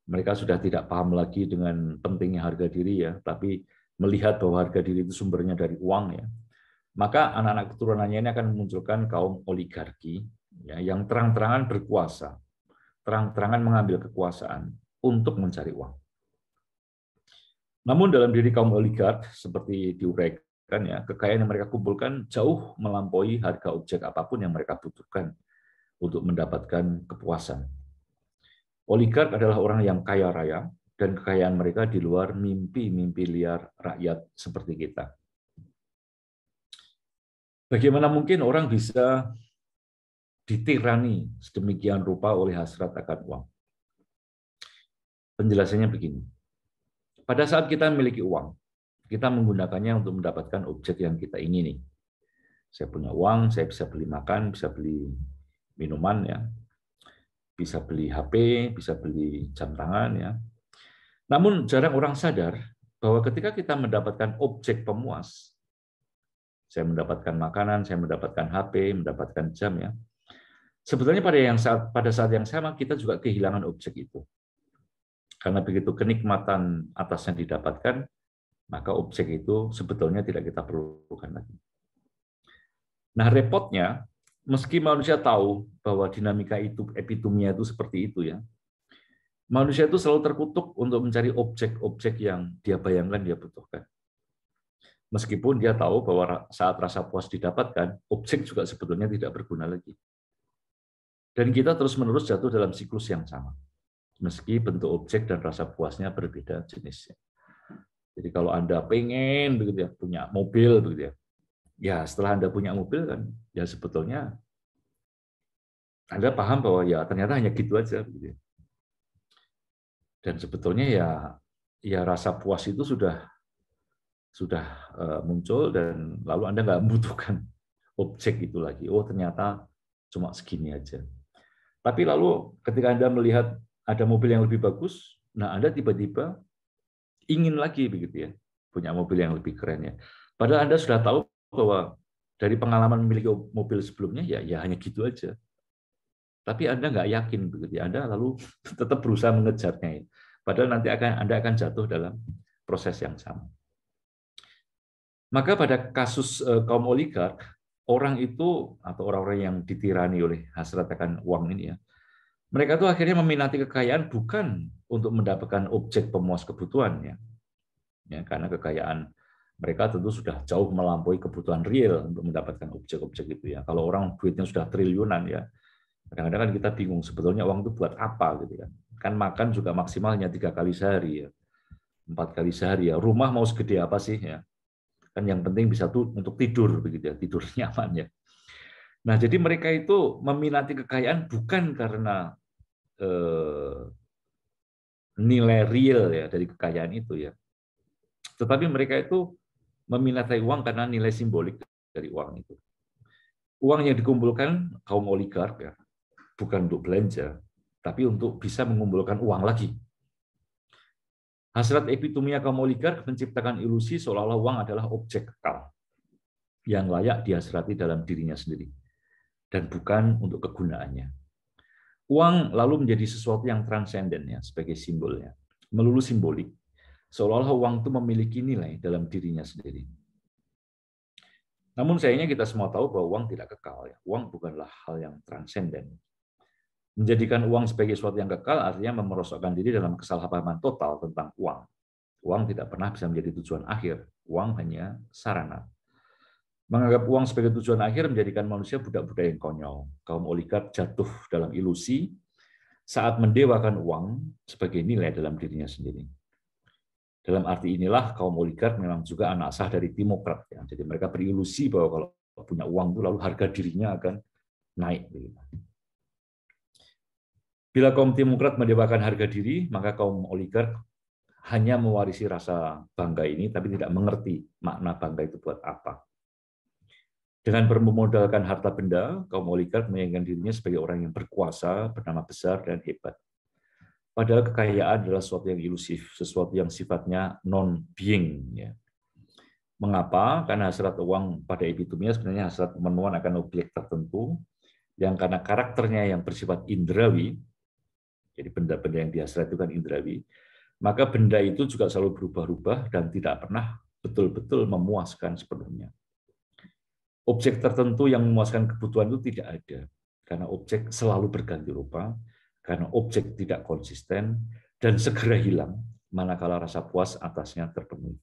mereka sudah tidak paham lagi dengan pentingnya harga diri, ya, tapi melihat bahwa harga diri itu sumbernya dari uang, ya. Maka anak-anak keturunannya ini akan memunculkan kaum oligarki, ya, yang terang-terangan berkuasa, terang-terangan mengambil kekuasaan untuk mencari uang. Namun dalam diri kaum oligark, seperti diuraikan, ya, kekayaan yang mereka kumpulkan jauh melampaui harga objek apapun yang mereka butuhkan untuk mendapatkan kepuasan. Oligark adalah orang yang kaya raya, dan kekayaan mereka di luar mimpi-mimpi liar rakyat seperti kita. Bagaimana mungkin orang bisa ditirani sedemikian rupa oleh hasrat akan uang? Penjelasannya begini. Pada saat kita memiliki uang, kita menggunakannya untuk mendapatkan objek yang kita ingini. Saya punya uang, saya bisa beli makan, bisa beli minuman, ya, bisa beli HP, bisa beli jam tangan, ya. Namun jarang orang sadar bahwa ketika kita mendapatkan objek pemuas, saya mendapatkan makanan, saya mendapatkan HP, mendapatkan jam, ya. Sebetulnya pada saat yang sama kita juga kehilangan objek itu. Karena begitu kenikmatan atasnya didapatkan, maka objek itu sebetulnya tidak kita perlukan lagi. Nah, repotnya, meski manusia tahu bahwa dinamika itu, epitomia itu seperti itu, ya, manusia itu selalu terkutuk untuk mencari objek-objek yang dia bayangkan dia butuhkan. Meskipun dia tahu bahwa saat rasa puas didapatkan, objek juga sebetulnya tidak berguna lagi. Dan kita terus-menerus jatuh dalam siklus yang sama, meski bentuk objek dan rasa puasnya berbeda jenisnya. Jadi kalau Anda pengen begitu ya, punya mobil begitu ya, ya setelah Anda punya mobil kan, ya sebetulnya Anda paham bahwa ya ternyata hanya gitu aja begitu ya. Dan sebetulnya ya rasa puas itu sudah muncul dan lalu Anda nggak membutuhkan objek itu lagi. Oh ternyata cuma segini aja. Tapi lalu ketika Anda melihat ada mobil yang lebih bagus, nah Anda tiba-tiba ingin lagi begitu ya, punya mobil yang lebih keren ya. Padahal Anda sudah tahu bahwa dari pengalaman memiliki mobil sebelumnya ya hanya gitu aja. Tapi Anda nggak yakin begitu ya. Anda lalu tetap berusaha mengejarnya ya. Padahal nanti Anda akan jatuh dalam proses yang sama. Maka pada kasus kaum oligark, orang itu atau orang-orang yang ditirani oleh hasrat akan uang ini ya, mereka tuh akhirnya meminati kekayaan bukan untuk mendapatkan objek pemuas kebutuhan ya, karena kekayaan mereka tentu sudah jauh melampaui kebutuhan real untuk mendapatkan objek-objek itu ya. Kalau orang duitnya sudah triliunan ya, kadang-kadang kan kita bingung sebetulnya uang itu buat apa gitu kan. Kan makan juga maksimalnya 3 kali sehari ya, 4 kali sehari ya. Rumah mau segede apa sih ya? Kan yang penting bisa tuh untuk tidur begitu ya, tidur nyaman ya. Nah, jadi mereka itu meminati kekayaan bukan karena nilai real ya dari kekayaan itu ya. Tetapi mereka itu meminati uang karena nilai simbolik dari uang itu. Uang yang dikumpulkan kaum oligark ya, bukan untuk belanja, tapi untuk bisa mengumpulkan uang lagi. Hasrat epitomia kaum oligark menciptakan ilusi seolah-olah uang adalah objek kekal yang layak dihasrati dalam dirinya sendiri dan bukan untuk kegunaannya. Uang lalu menjadi sesuatu yang transenden ya sebagai simbolnya, melulu simbolik, seolah-olah uang itu memiliki nilai dalam dirinya sendiri. Namun sayangnya kita semua tahu bahwa uang tidak kekal ya. Uang bukanlah hal yang transenden. Menjadikan uang sebagai sesuatu yang kekal artinya memerosotkan diri dalam kesalahpahaman total tentang uang. Uang tidak pernah bisa menjadi tujuan akhir. Uang hanya sarana. Menganggap uang sebagai tujuan akhir menjadikan manusia budak-budak yang konyol. Kaum oligark jatuh dalam ilusi saat mendewakan uang sebagai nilai dalam dirinya sendiri. Dalam arti inilah kaum oligark memang juga anak sah dari demokrat. Ya. Jadi mereka berilusi bahwa kalau punya uang itu lalu harga dirinya akan naik. Bila kaum demokrat mendewakan harga diri, maka kaum oligark hanya mewarisi rasa bangga ini, tapi tidak mengerti makna bangga itu buat apa. Dengan bermodalkan harta benda, kaum oligark meyakinkan dirinya sebagai orang yang berkuasa, bernama besar, dan hebat. Padahal kekayaan adalah sesuatu yang ilusif, sesuatu yang sifatnya non-being. Ya. Mengapa? Karena hasrat uang pada epitominya sebenarnya hasrat pemenuhan akan objek tertentu, yang karena karakternya yang bersifat indrawi, jadi benda-benda yang dihasrat itu kan indrawi, maka benda itu juga selalu berubah-ubah dan tidak pernah betul-betul memuaskan sepenuhnya. Objek tertentu yang memuaskan kebutuhan itu tidak ada, karena objek selalu berganti rupa, karena objek tidak konsisten, dan segera hilang manakala rasa puas atasnya terpenuhi.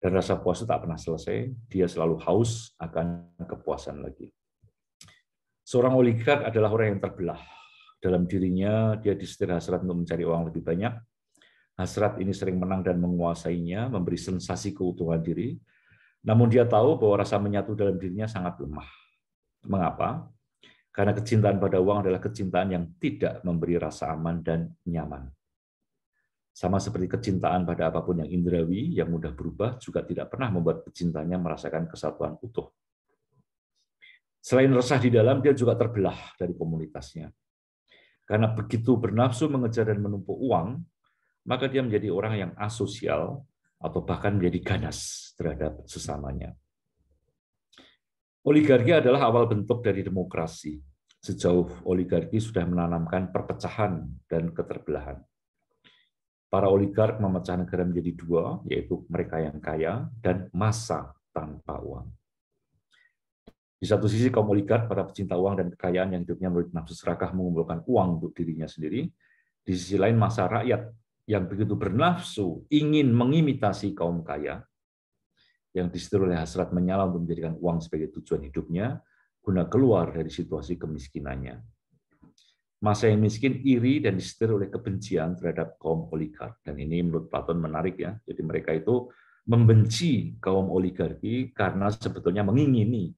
Dan rasa puas itu tak pernah selesai, dia selalu haus akan kepuasan lagi. Seorang oligark adalah orang yang terbelah. Dalam dirinya, dia disetir hasrat untuk mencari uang lebih banyak. Hasrat ini sering menang dan menguasainya, memberi sensasi keutuhan diri. Namun dia tahu bahwa rasa menyatu dalam dirinya sangat lemah. Mengapa? Karena kecintaan pada uang adalah kecintaan yang tidak memberi rasa aman dan nyaman. Sama seperti kecintaan pada apapun yang indrawi, yang mudah berubah, juga tidak pernah membuat pecintanya merasakan kesatuan utuh. Selain resah di dalam, dia juga terbelah dari komunitasnya. Karena begitu bernafsu mengejar dan menumpuk uang, maka dia menjadi orang yang asosial atau bahkan menjadi ganas terhadap sesamanya. Oligarki adalah awal bentuk dari demokrasi. Sejauh oligarki sudah menanamkan perpecahan dan keterbelahan. Para oligark memecah negara menjadi dua, yaitu mereka yang kaya dan massa tanpa uang. Di satu sisi kaum oligark, para pecinta uang dan kekayaan yang hidupnya menurut nafsu serakah mengumpulkan uang untuk dirinya sendiri. Di sisi lain massa rakyat yang begitu bernafsu ingin mengimitasi kaum kaya, yang disetir oleh hasrat menyala untuk menjadikan uang sebagai tujuan hidupnya, guna keluar dari situasi kemiskinannya. Massa yang miskin iri dan disetir oleh kebencian terhadap kaum oligark. Dan ini menurut Platon menarik ya. Jadi mereka itu membenci kaum oligarki karena sebetulnya mengingini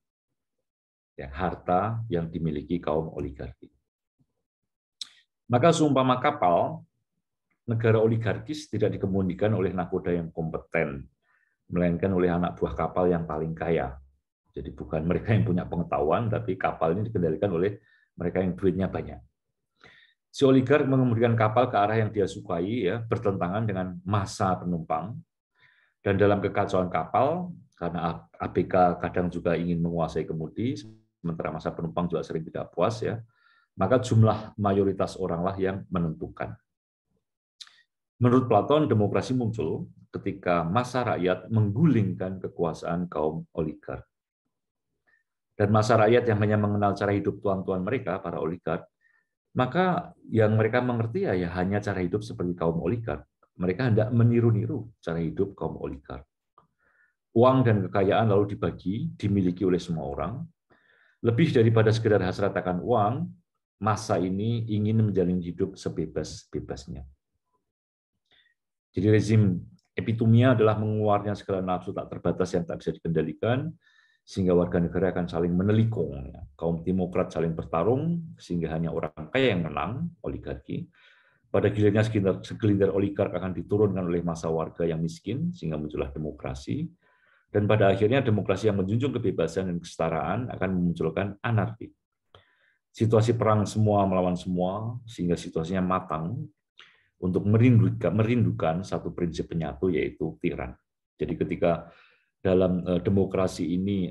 ya, harta yang dimiliki kaum oligarki. Maka seumpama kapal, negara oligarkis tidak dikemudikan oleh nakoda yang kompeten, melainkan oleh anak buah kapal yang paling kaya. Jadi bukan mereka yang punya pengetahuan, tapi kapal ini dikendalikan oleh mereka yang duitnya banyak. Si oligark mengemudikan kapal ke arah yang dia sukai, ya, bertentangan dengan massa penumpang. Dan dalam kekacauan kapal, karena ABK kadang juga ingin menguasai kemudi, sementara massa penumpang juga sering tidak puas, ya, maka jumlah mayoritas oranglah yang menentukan. Menurut Platon, demokrasi muncul ketika massa rakyat menggulingkan kekuasaan kaum oligark. Dan massa rakyat yang hanya mengenal cara hidup tuan-tuan mereka, para oligark, maka yang mereka mengerti ya hanya cara hidup seperti kaum oligark. Mereka hendak meniru-niru cara hidup kaum oligark. Uang dan kekayaan lalu dibagi, dimiliki oleh semua orang. Lebih daripada sekedar hasrat akan uang, massa ini ingin menjalani hidup sebebas-bebasnya. Jadi rezim epitomia adalah mengeluarnya segala nafsu tak terbatas yang tak bisa dikendalikan, sehingga warga negara akan saling menelikung. Kaum demokrat saling bertarung, sehingga hanya orang kaya yang menang, oligarki. Pada gilirannya segelintir oligark akan diturunkan oleh massa warga yang miskin, sehingga muncullah demokrasi. Dan pada akhirnya demokrasi yang menjunjung kebebasan dan kesetaraan akan memunculkan anarki. Situasi perang semua melawan semua, sehingga situasinya matang untuk merindukan satu prinsip penyatu, yaitu tiran. Jadi ketika dalam demokrasi ini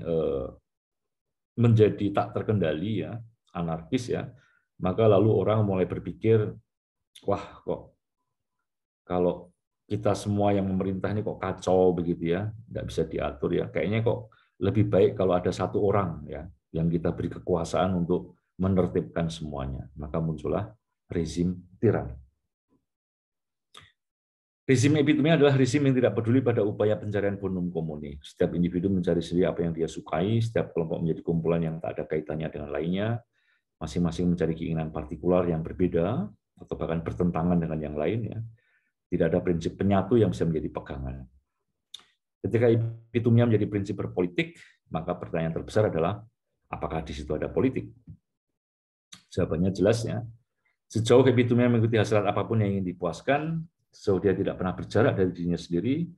menjadi tak terkendali ya, anarkis ya, maka lalu orang mulai berpikir, wah kok kalau kita semua yang memerintah ini kok kacau begitu ya, tidak bisa diatur ya, kayaknya kok lebih baik kalau ada satu orang ya yang kita beri kekuasaan untuk menertibkan semuanya. Maka muncullah rezim tiran. Rezim epitomia adalah rezim yang tidak peduli pada upaya pencarian bonum comune. Setiap individu mencari sendiri apa yang dia sukai, setiap kelompok menjadi kumpulan yang tak ada kaitannya dengan lainnya, masing-masing mencari keinginan partikular yang berbeda, atau bahkan bertentangan dengan yang lain. Ya. Tidak ada prinsip penyatu yang bisa menjadi pegangan. Ketika epitomia menjadi prinsip berpolitik, maka pertanyaan terbesar adalah, apakah di situ ada politik? Jawabannya jelas ya. Sejauh epitomia mengikuti hasrat apapun yang ingin dipuaskan, sejauh dia tidak pernah berjarak dari dirinya sendiri,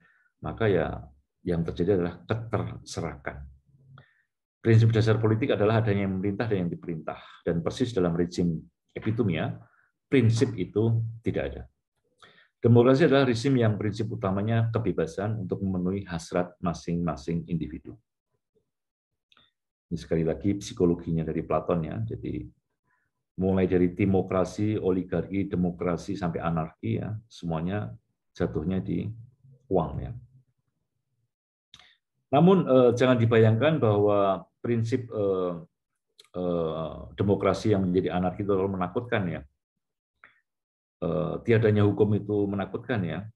maka ya yang terjadi adalah keterserakan. Prinsip dasar politik adalah adanya yang memerintah dan yang diperintah. Dan persis dalam rezim epitomia, prinsip itu tidak ada. Demokrasi adalah rezim yang prinsip utamanya kebebasan untuk memenuhi hasrat masing-masing individu. Ini sekali lagi psikologinya dari Platon ya. Jadi mulai dari timokrasi, oligarki, demokrasi sampai anarki ya, semuanya jatuhnya di uang ya. Namun jangan dibayangkan bahwa prinsip demokrasi yang menjadi anarki itu terlalu menakutkan ya. Tiadanya hukum itu menakutkan ya.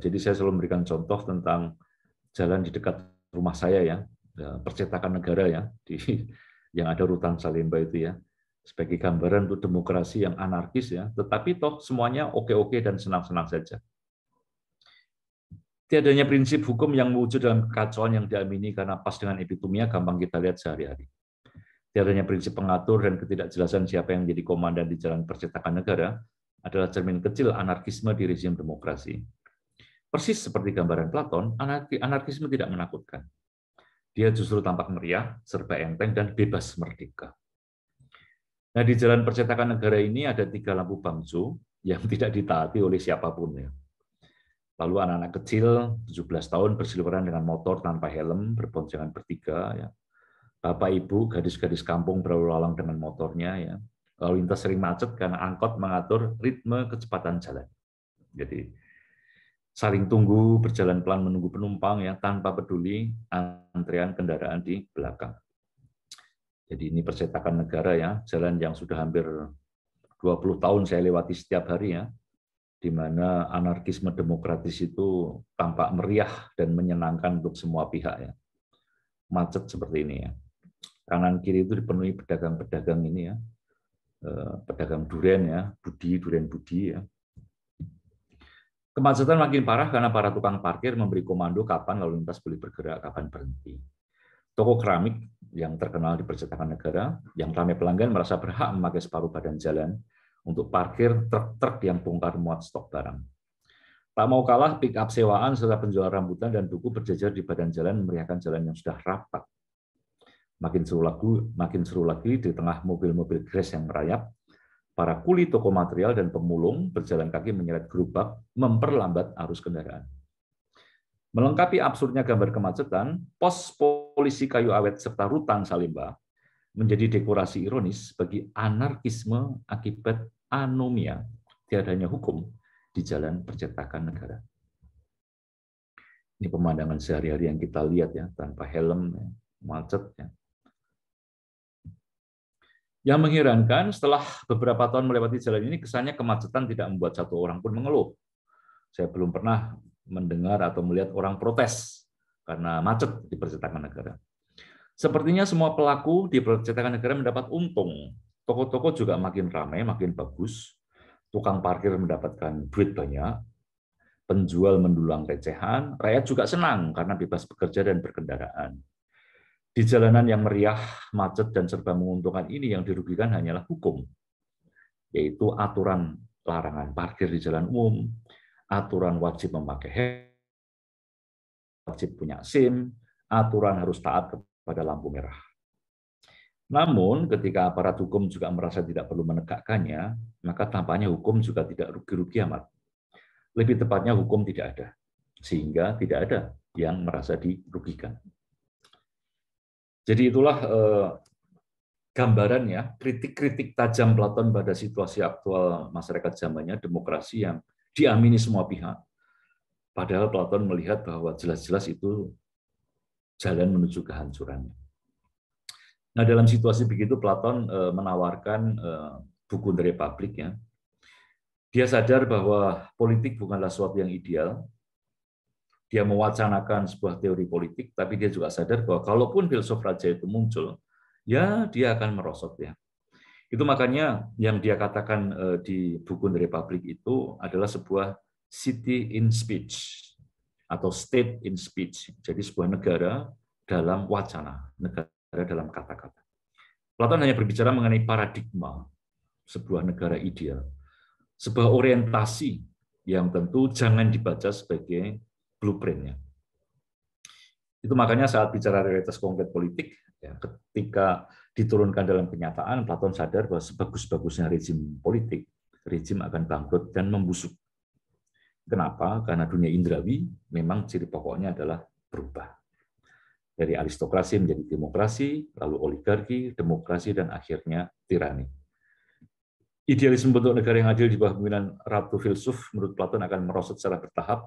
Jadi saya selalu memberikan contoh tentang jalan di dekat rumah saya ya, percetakan negara ya, di yang ada Rutan Salemba itu ya. Sebagai gambaran untuk demokrasi yang anarkis ya, tetapi toh semuanya oke-oke dan senang-senang saja. Tiadanya prinsip hukum yang wujud dalam kekacauan yang diamini karena pas dengan epitomia gampang kita lihat sehari-hari. Tiadanya prinsip pengatur dan ketidakjelasan siapa yang menjadi komandan di jalan percetakan negara adalah cermin kecil anarkisme di rezim demokrasi. Persis seperti gambaran Platon, anarkisme tidak menakutkan. Dia justru tampak meriah, serba enteng, dan bebas merdeka. Nah, di jalan percetakan negara ini ada 3 lampu bangsu yang tidak ditaati oleh siapapun. Ya. Lalu anak-anak kecil 17 tahun berseliweran dengan motor tanpa helm, berboncengan bertiga. Ya. Bapak, Ibu, gadis-gadis kampung berlalu lalang dengan motornya. Ya. Lalu lintas sering macet karena angkot mengatur ritme kecepatan jalan. Jadi saling tunggu, berjalan pelan menunggu penumpang ya tanpa peduli antrean kendaraan di belakang. Jadi ini percetakan negara ya, jalan yang sudah hampir 20 tahun saya lewati setiap hari ya, di mana anarkisme demokratis itu tampak meriah dan menyenangkan untuk semua pihak ya. Macet seperti ini ya. Kanan kiri itu dipenuhi pedagang-pedagang ini ya, pedagang durian ya, durian budi ya. Kemacetan makin parah karena para tukang parkir memberi komando kapan lalu lintas boleh bergerak, kapan berhenti. Toko keramik yang terkenal di percetakan negara, yang ramai pelanggan merasa berhak memakai separuh badan jalan untuk parkir truk-truk yang bongkar muat stok barang. Tak mau kalah, pick-up sewaan serta penjual rambutan dan buku berjajar di badan jalan memeriahkan jalan yang sudah rapat. Makin seru lagi di tengah mobil-mobil Grace yang merayap, para kuli toko material dan pemulung berjalan kaki menyeret gerobak, memperlambat arus kendaraan. Melengkapi absurdnya gambar kemacetan, pos polisi kayu awet serta rutan Salemba menjadi dekorasi ironis bagi anarkisme akibat anomia tiadanya hukum di jalan percetakan negara. Ini pemandangan sehari-hari yang kita lihat ya, tanpa helm, ya, macet. Ya. Yang mengherankan, setelah beberapa tahun melewati jalan ini, kesannya kemacetan tidak membuat satu orang pun mengeluh. Saya belum pernah mendengar atau melihat orang protes karena macet di percetakan negara. Sepertinya semua pelaku di percetakan negara mendapat untung. Toko-toko juga makin ramai, makin bagus. Tukang parkir mendapatkan duit banyak. Penjual mendulang recehan. Rakyat juga senang karena bebas bekerja dan berkendaraan. Di jalanan yang meriah, macet, dan serba menguntungkan ini yang dirugikan hanyalah hukum, yaitu aturan larangan parkir di jalan umum, aturan wajib memakai helm, wajib punya SIM, aturan harus taat kepada lampu merah. Namun, ketika aparat hukum juga merasa tidak perlu menegakkannya, maka tampaknya hukum juga tidak rugi-rugi amat. Lebih tepatnya hukum tidak ada, sehingga tidak ada yang merasa dirugikan. Jadi itulah gambaran ya, kritik-kritik tajam Platon pada situasi aktual masyarakat zamannya, demokrasi yang diamini semua pihak. Padahal Platon melihat bahwa jelas-jelas itu jalan menuju kehancurannya. Nah, dalam situasi begitu Platon menawarkan buku The Republic ya. Dia sadar bahwa politik bukanlah sesuatu yang ideal. Dia mewacanakan sebuah teori politik, tapi dia juga sadar bahwa kalaupun filsuf raja itu muncul, ya dia akan merosot ya. Itu makanya yang dia katakan di buku The Republic itu adalah sebuah city in speech atau state in speech. Jadi sebuah negara dalam wacana, negara dalam kata-kata. Platon hanya berbicara mengenai paradigma sebuah negara ideal, sebuah orientasi yang tentu jangan dibaca sebagai blueprint-nya. Itu makanya saat bicara realitas konkret politik, ya, ketika diturunkan dalam kenyataan, Platon sadar bahwa sebagus-bagusnya rezim politik, rezim akan bangkrut dan membusuk. Kenapa? Karena dunia indrawi memang ciri pokoknya adalah berubah. Dari aristokrasi menjadi demokrasi, lalu oligarki, demokrasi, dan akhirnya tirani. Idealisme bentuk negara yang adil di bawah pimpinan ratu filsuf menurut Platon akan merosot secara bertahap.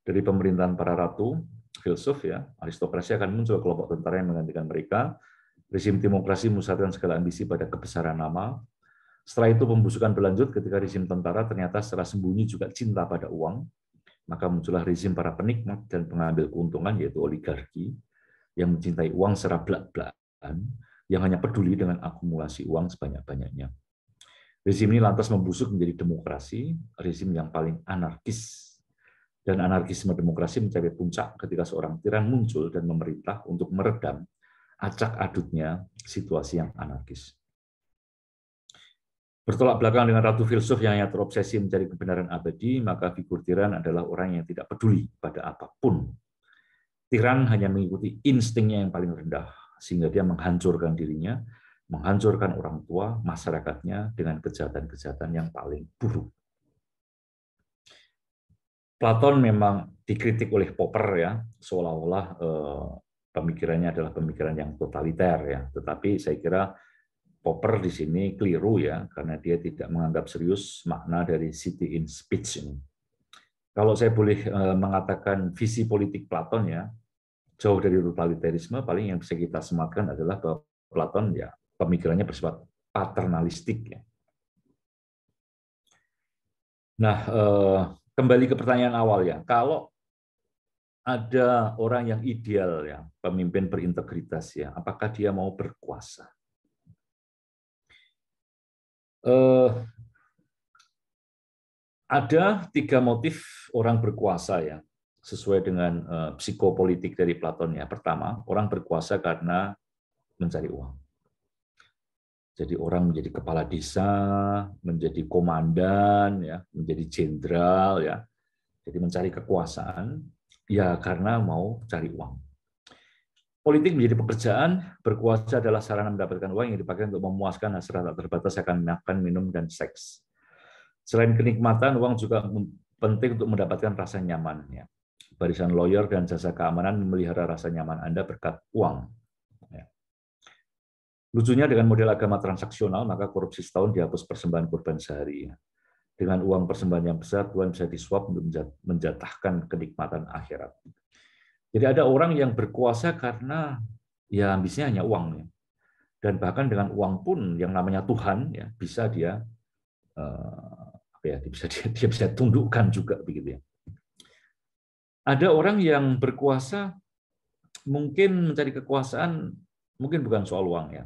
Dari pemerintahan para ratu filsuf ya, aristokrasi akan muncul kelompok tentara yang menggantikan mereka. Rezim demokrasi memusatkan segala ambisi pada kebesaran nama. Setelah itu pembusukan berlanjut ketika rezim tentara ternyata secara sembunyi juga cinta pada uang. Maka muncullah rezim para penikmat dan pengambil keuntungan yaitu oligarki yang mencintai uang secara belak-belakan, yang hanya peduli dengan akumulasi uang sebanyak-banyaknya. Rezim ini lantas membusuk menjadi demokrasi, rezim yang paling anarkis. Dan anarkisme demokrasi mencapai puncak ketika seorang tiran muncul dan memerintah untuk meredam acak adutnya situasi yang anarkis. Bertolak belakang dengan ratu filsuf yang hanya terobsesi mencari kebenaran abadi, maka figur tiran adalah orang yang tidak peduli pada apapun. Tiran hanya mengikuti instingnya yang paling rendah, sehingga dia menghancurkan dirinya, menghancurkan orang tua, masyarakatnya dengan kejahatan-kejahatan yang paling buruk. Platon memang dikritik oleh Popper ya, seolah-olah pemikirannya adalah pemikiran yang totaliter ya. Tetapi saya kira Popper di sini keliru ya, karena dia tidak menganggap serius makna dari city in speech ini. Kalau saya boleh mengatakan visi politik Platon ya, jauh dari totalitarisme, paling yang bisa kita sematkan adalah bahwa Platon ya pemikirannya bersifat paternalistik ya. Nah, kembali ke pertanyaan awal ya, kalau ada orang yang ideal ya, pemimpin berintegritas ya, apakah dia mau berkuasa? Ada 3 motif orang berkuasa ya, sesuai dengan psikopolitik dari Platon ya. Pertama, orang berkuasa karena mencari uang. Jadi orang menjadi kepala desa, menjadi komandan ya, menjadi jenderal ya. Jadi mencari kekuasaan ya karena mau cari uang. Politik menjadi pekerjaan, berkuasa adalah sarana mendapatkan uang yang dipakai untuk memuaskan hasrat tak terbatas akan makan, minum, dan seks. Selain kenikmatan, uang juga penting untuk mendapatkan rasa nyaman. Ya. Barisan lawyer dan jasa keamanan memelihara rasa nyaman Anda berkat uang. Ya. Lucunya dengan model agama transaksional, maka korupsi setahun dihapus persembahan kurban sehari. Ya. Dengan uang persembahan yang besar, Tuhan bisa disuap untuk menjatahkan kenikmatan akhirat. Jadi ada orang yang berkuasa karena ya ambisinya hanya uang. Ya. Dan bahkan dengan uang pun yang namanya Tuhan ya bisa dia dia bisa tundukkan juga begitu ya. Ada orang yang berkuasa mungkin mencari kekuasaan mungkin bukan soal uang ya.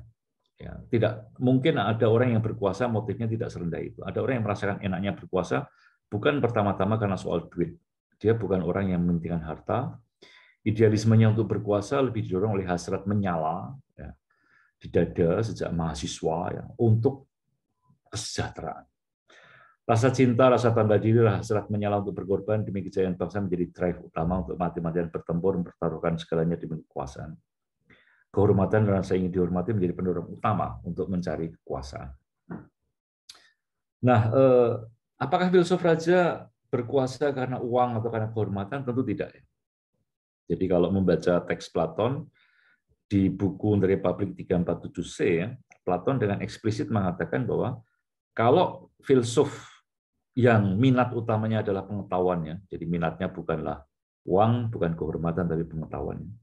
Ya, tidak mungkin ada orang yang berkuasa motifnya tidak serendah itu. Ada orang yang merasakan enaknya berkuasa bukan pertama-tama karena soal duit. Dia bukan orang yang mementingkan harta. Idealismenya untuk berkuasa lebih didorong oleh hasrat menyala ya, di dada sejak mahasiswa ya, untuk kesejahteraan. Rasa cinta, rasa bangga diri, hasrat menyala untuk berkorban demi kejayaan bangsa menjadi drive utama untuk mati-matian bertempur, mempertaruhkan segalanya demi kekuasaan. Kehormatan dan rasa ingin dihormati menjadi pendorong utama untuk mencari kekuasaan. Nah, apakah filsuf raja berkuasa karena uang atau karena kehormatan? Tentu tidak. Jadi kalau membaca teks Platon di buku dari Republik 347C, Platon dengan eksplisit mengatakan bahwa kalau filsuf yang minat utamanya adalah pengetahuannya, jadi minatnya bukanlah uang, bukan kehormatan, tapi pengetahuannya.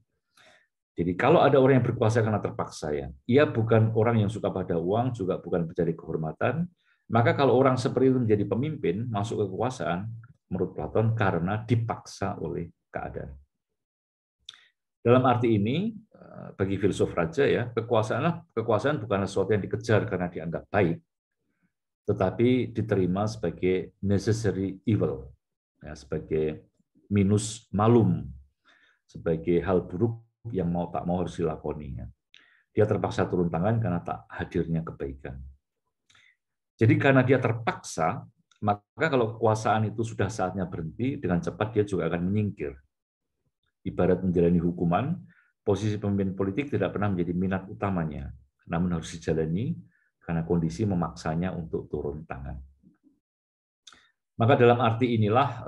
Jadi kalau ada orang yang berkuasa karena terpaksa ya, ia bukan orang yang suka pada uang, juga bukan mencari kehormatan, maka kalau orang seperti itu menjadi pemimpin, masuk ke kekuasaan, menurut Platon, karena dipaksa oleh keadaan. Dalam arti ini, bagi filsuf raja ya, kekuasaan bukanlah sesuatu yang dikejar karena dianggap baik, tetapi diterima sebagai necessary evil, ya, sebagai minus malum, sebagai hal buruk yang mau tak mau harus dilakoni. Ya. Dia terpaksa turun tangan karena tak hadirnya kebaikan. Jadi karena dia terpaksa, maka kalau kekuasaan itu sudah saatnya berhenti, dengan cepat dia juga akan menyingkir. Ibarat menjalani hukuman, posisi pemimpin politik tidak pernah menjadi minat utamanya, namun harus dijalani karena kondisi memaksanya untuk turun tangan. Maka dalam arti inilah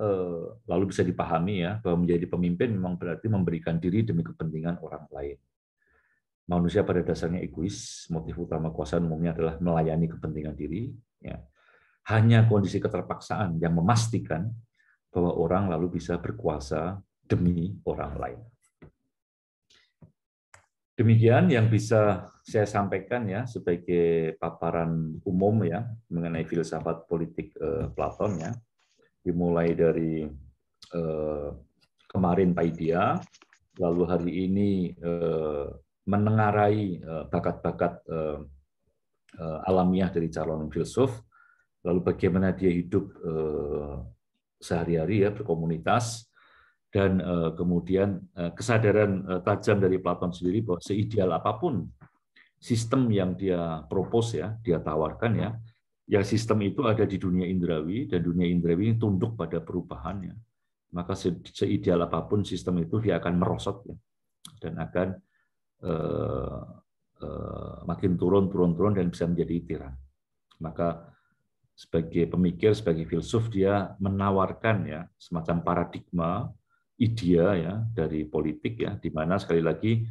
lalu bisa dipahami ya bahwa menjadi pemimpin memang berarti memberikan diri demi kepentingan orang lain. Manusia pada dasarnya egois, motif utama kekuasaan umumnya adalah melayani kepentingan diri. Ya. Hanya kondisi keterpaksaan yang memastikan bahwa orang lalu bisa berkuasa demi orang lain. Demikian yang bisa saya sampaikan ya sebagai paparan umum ya mengenai filsafat politik Platon ya. Dimulai dari kemarin Paidia, lalu hari ini menengarai bakat-bakat alamiah dari calon filsuf, lalu bagaimana dia hidup sehari-hari ya berkomunitas, dan kemudian kesadaran tajam dari Platon sendiri bahwa seideal apapun sistem yang dia propose ya, dia tawarkan ya sistem itu ada di dunia indrawi dan dunia indrawi ini tunduk pada perubahannya. Maka seideal apapun sistem itu dia akan merosot ya, dan akan makin turun dan bisa menjadi tiran. Maka sebagai pemikir, sebagai filsuf, dia menawarkan ya semacam paradigma idea ya dari politik ya, di mana sekali lagi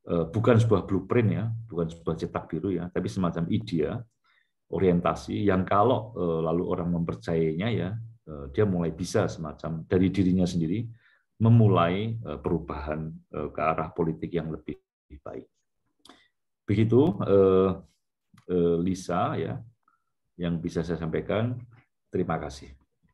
bukan sebuah blueprint ya, bukan sebuah cetak biru ya, tapi semacam idea orientasi yang kalau lalu orang mempercayainya ya, dia mulai bisa semacam dari dirinya sendiri memulai perubahan ke arah politik yang lebih baik. Begitu Lisa ya yang bisa saya sampaikan. Terima kasih.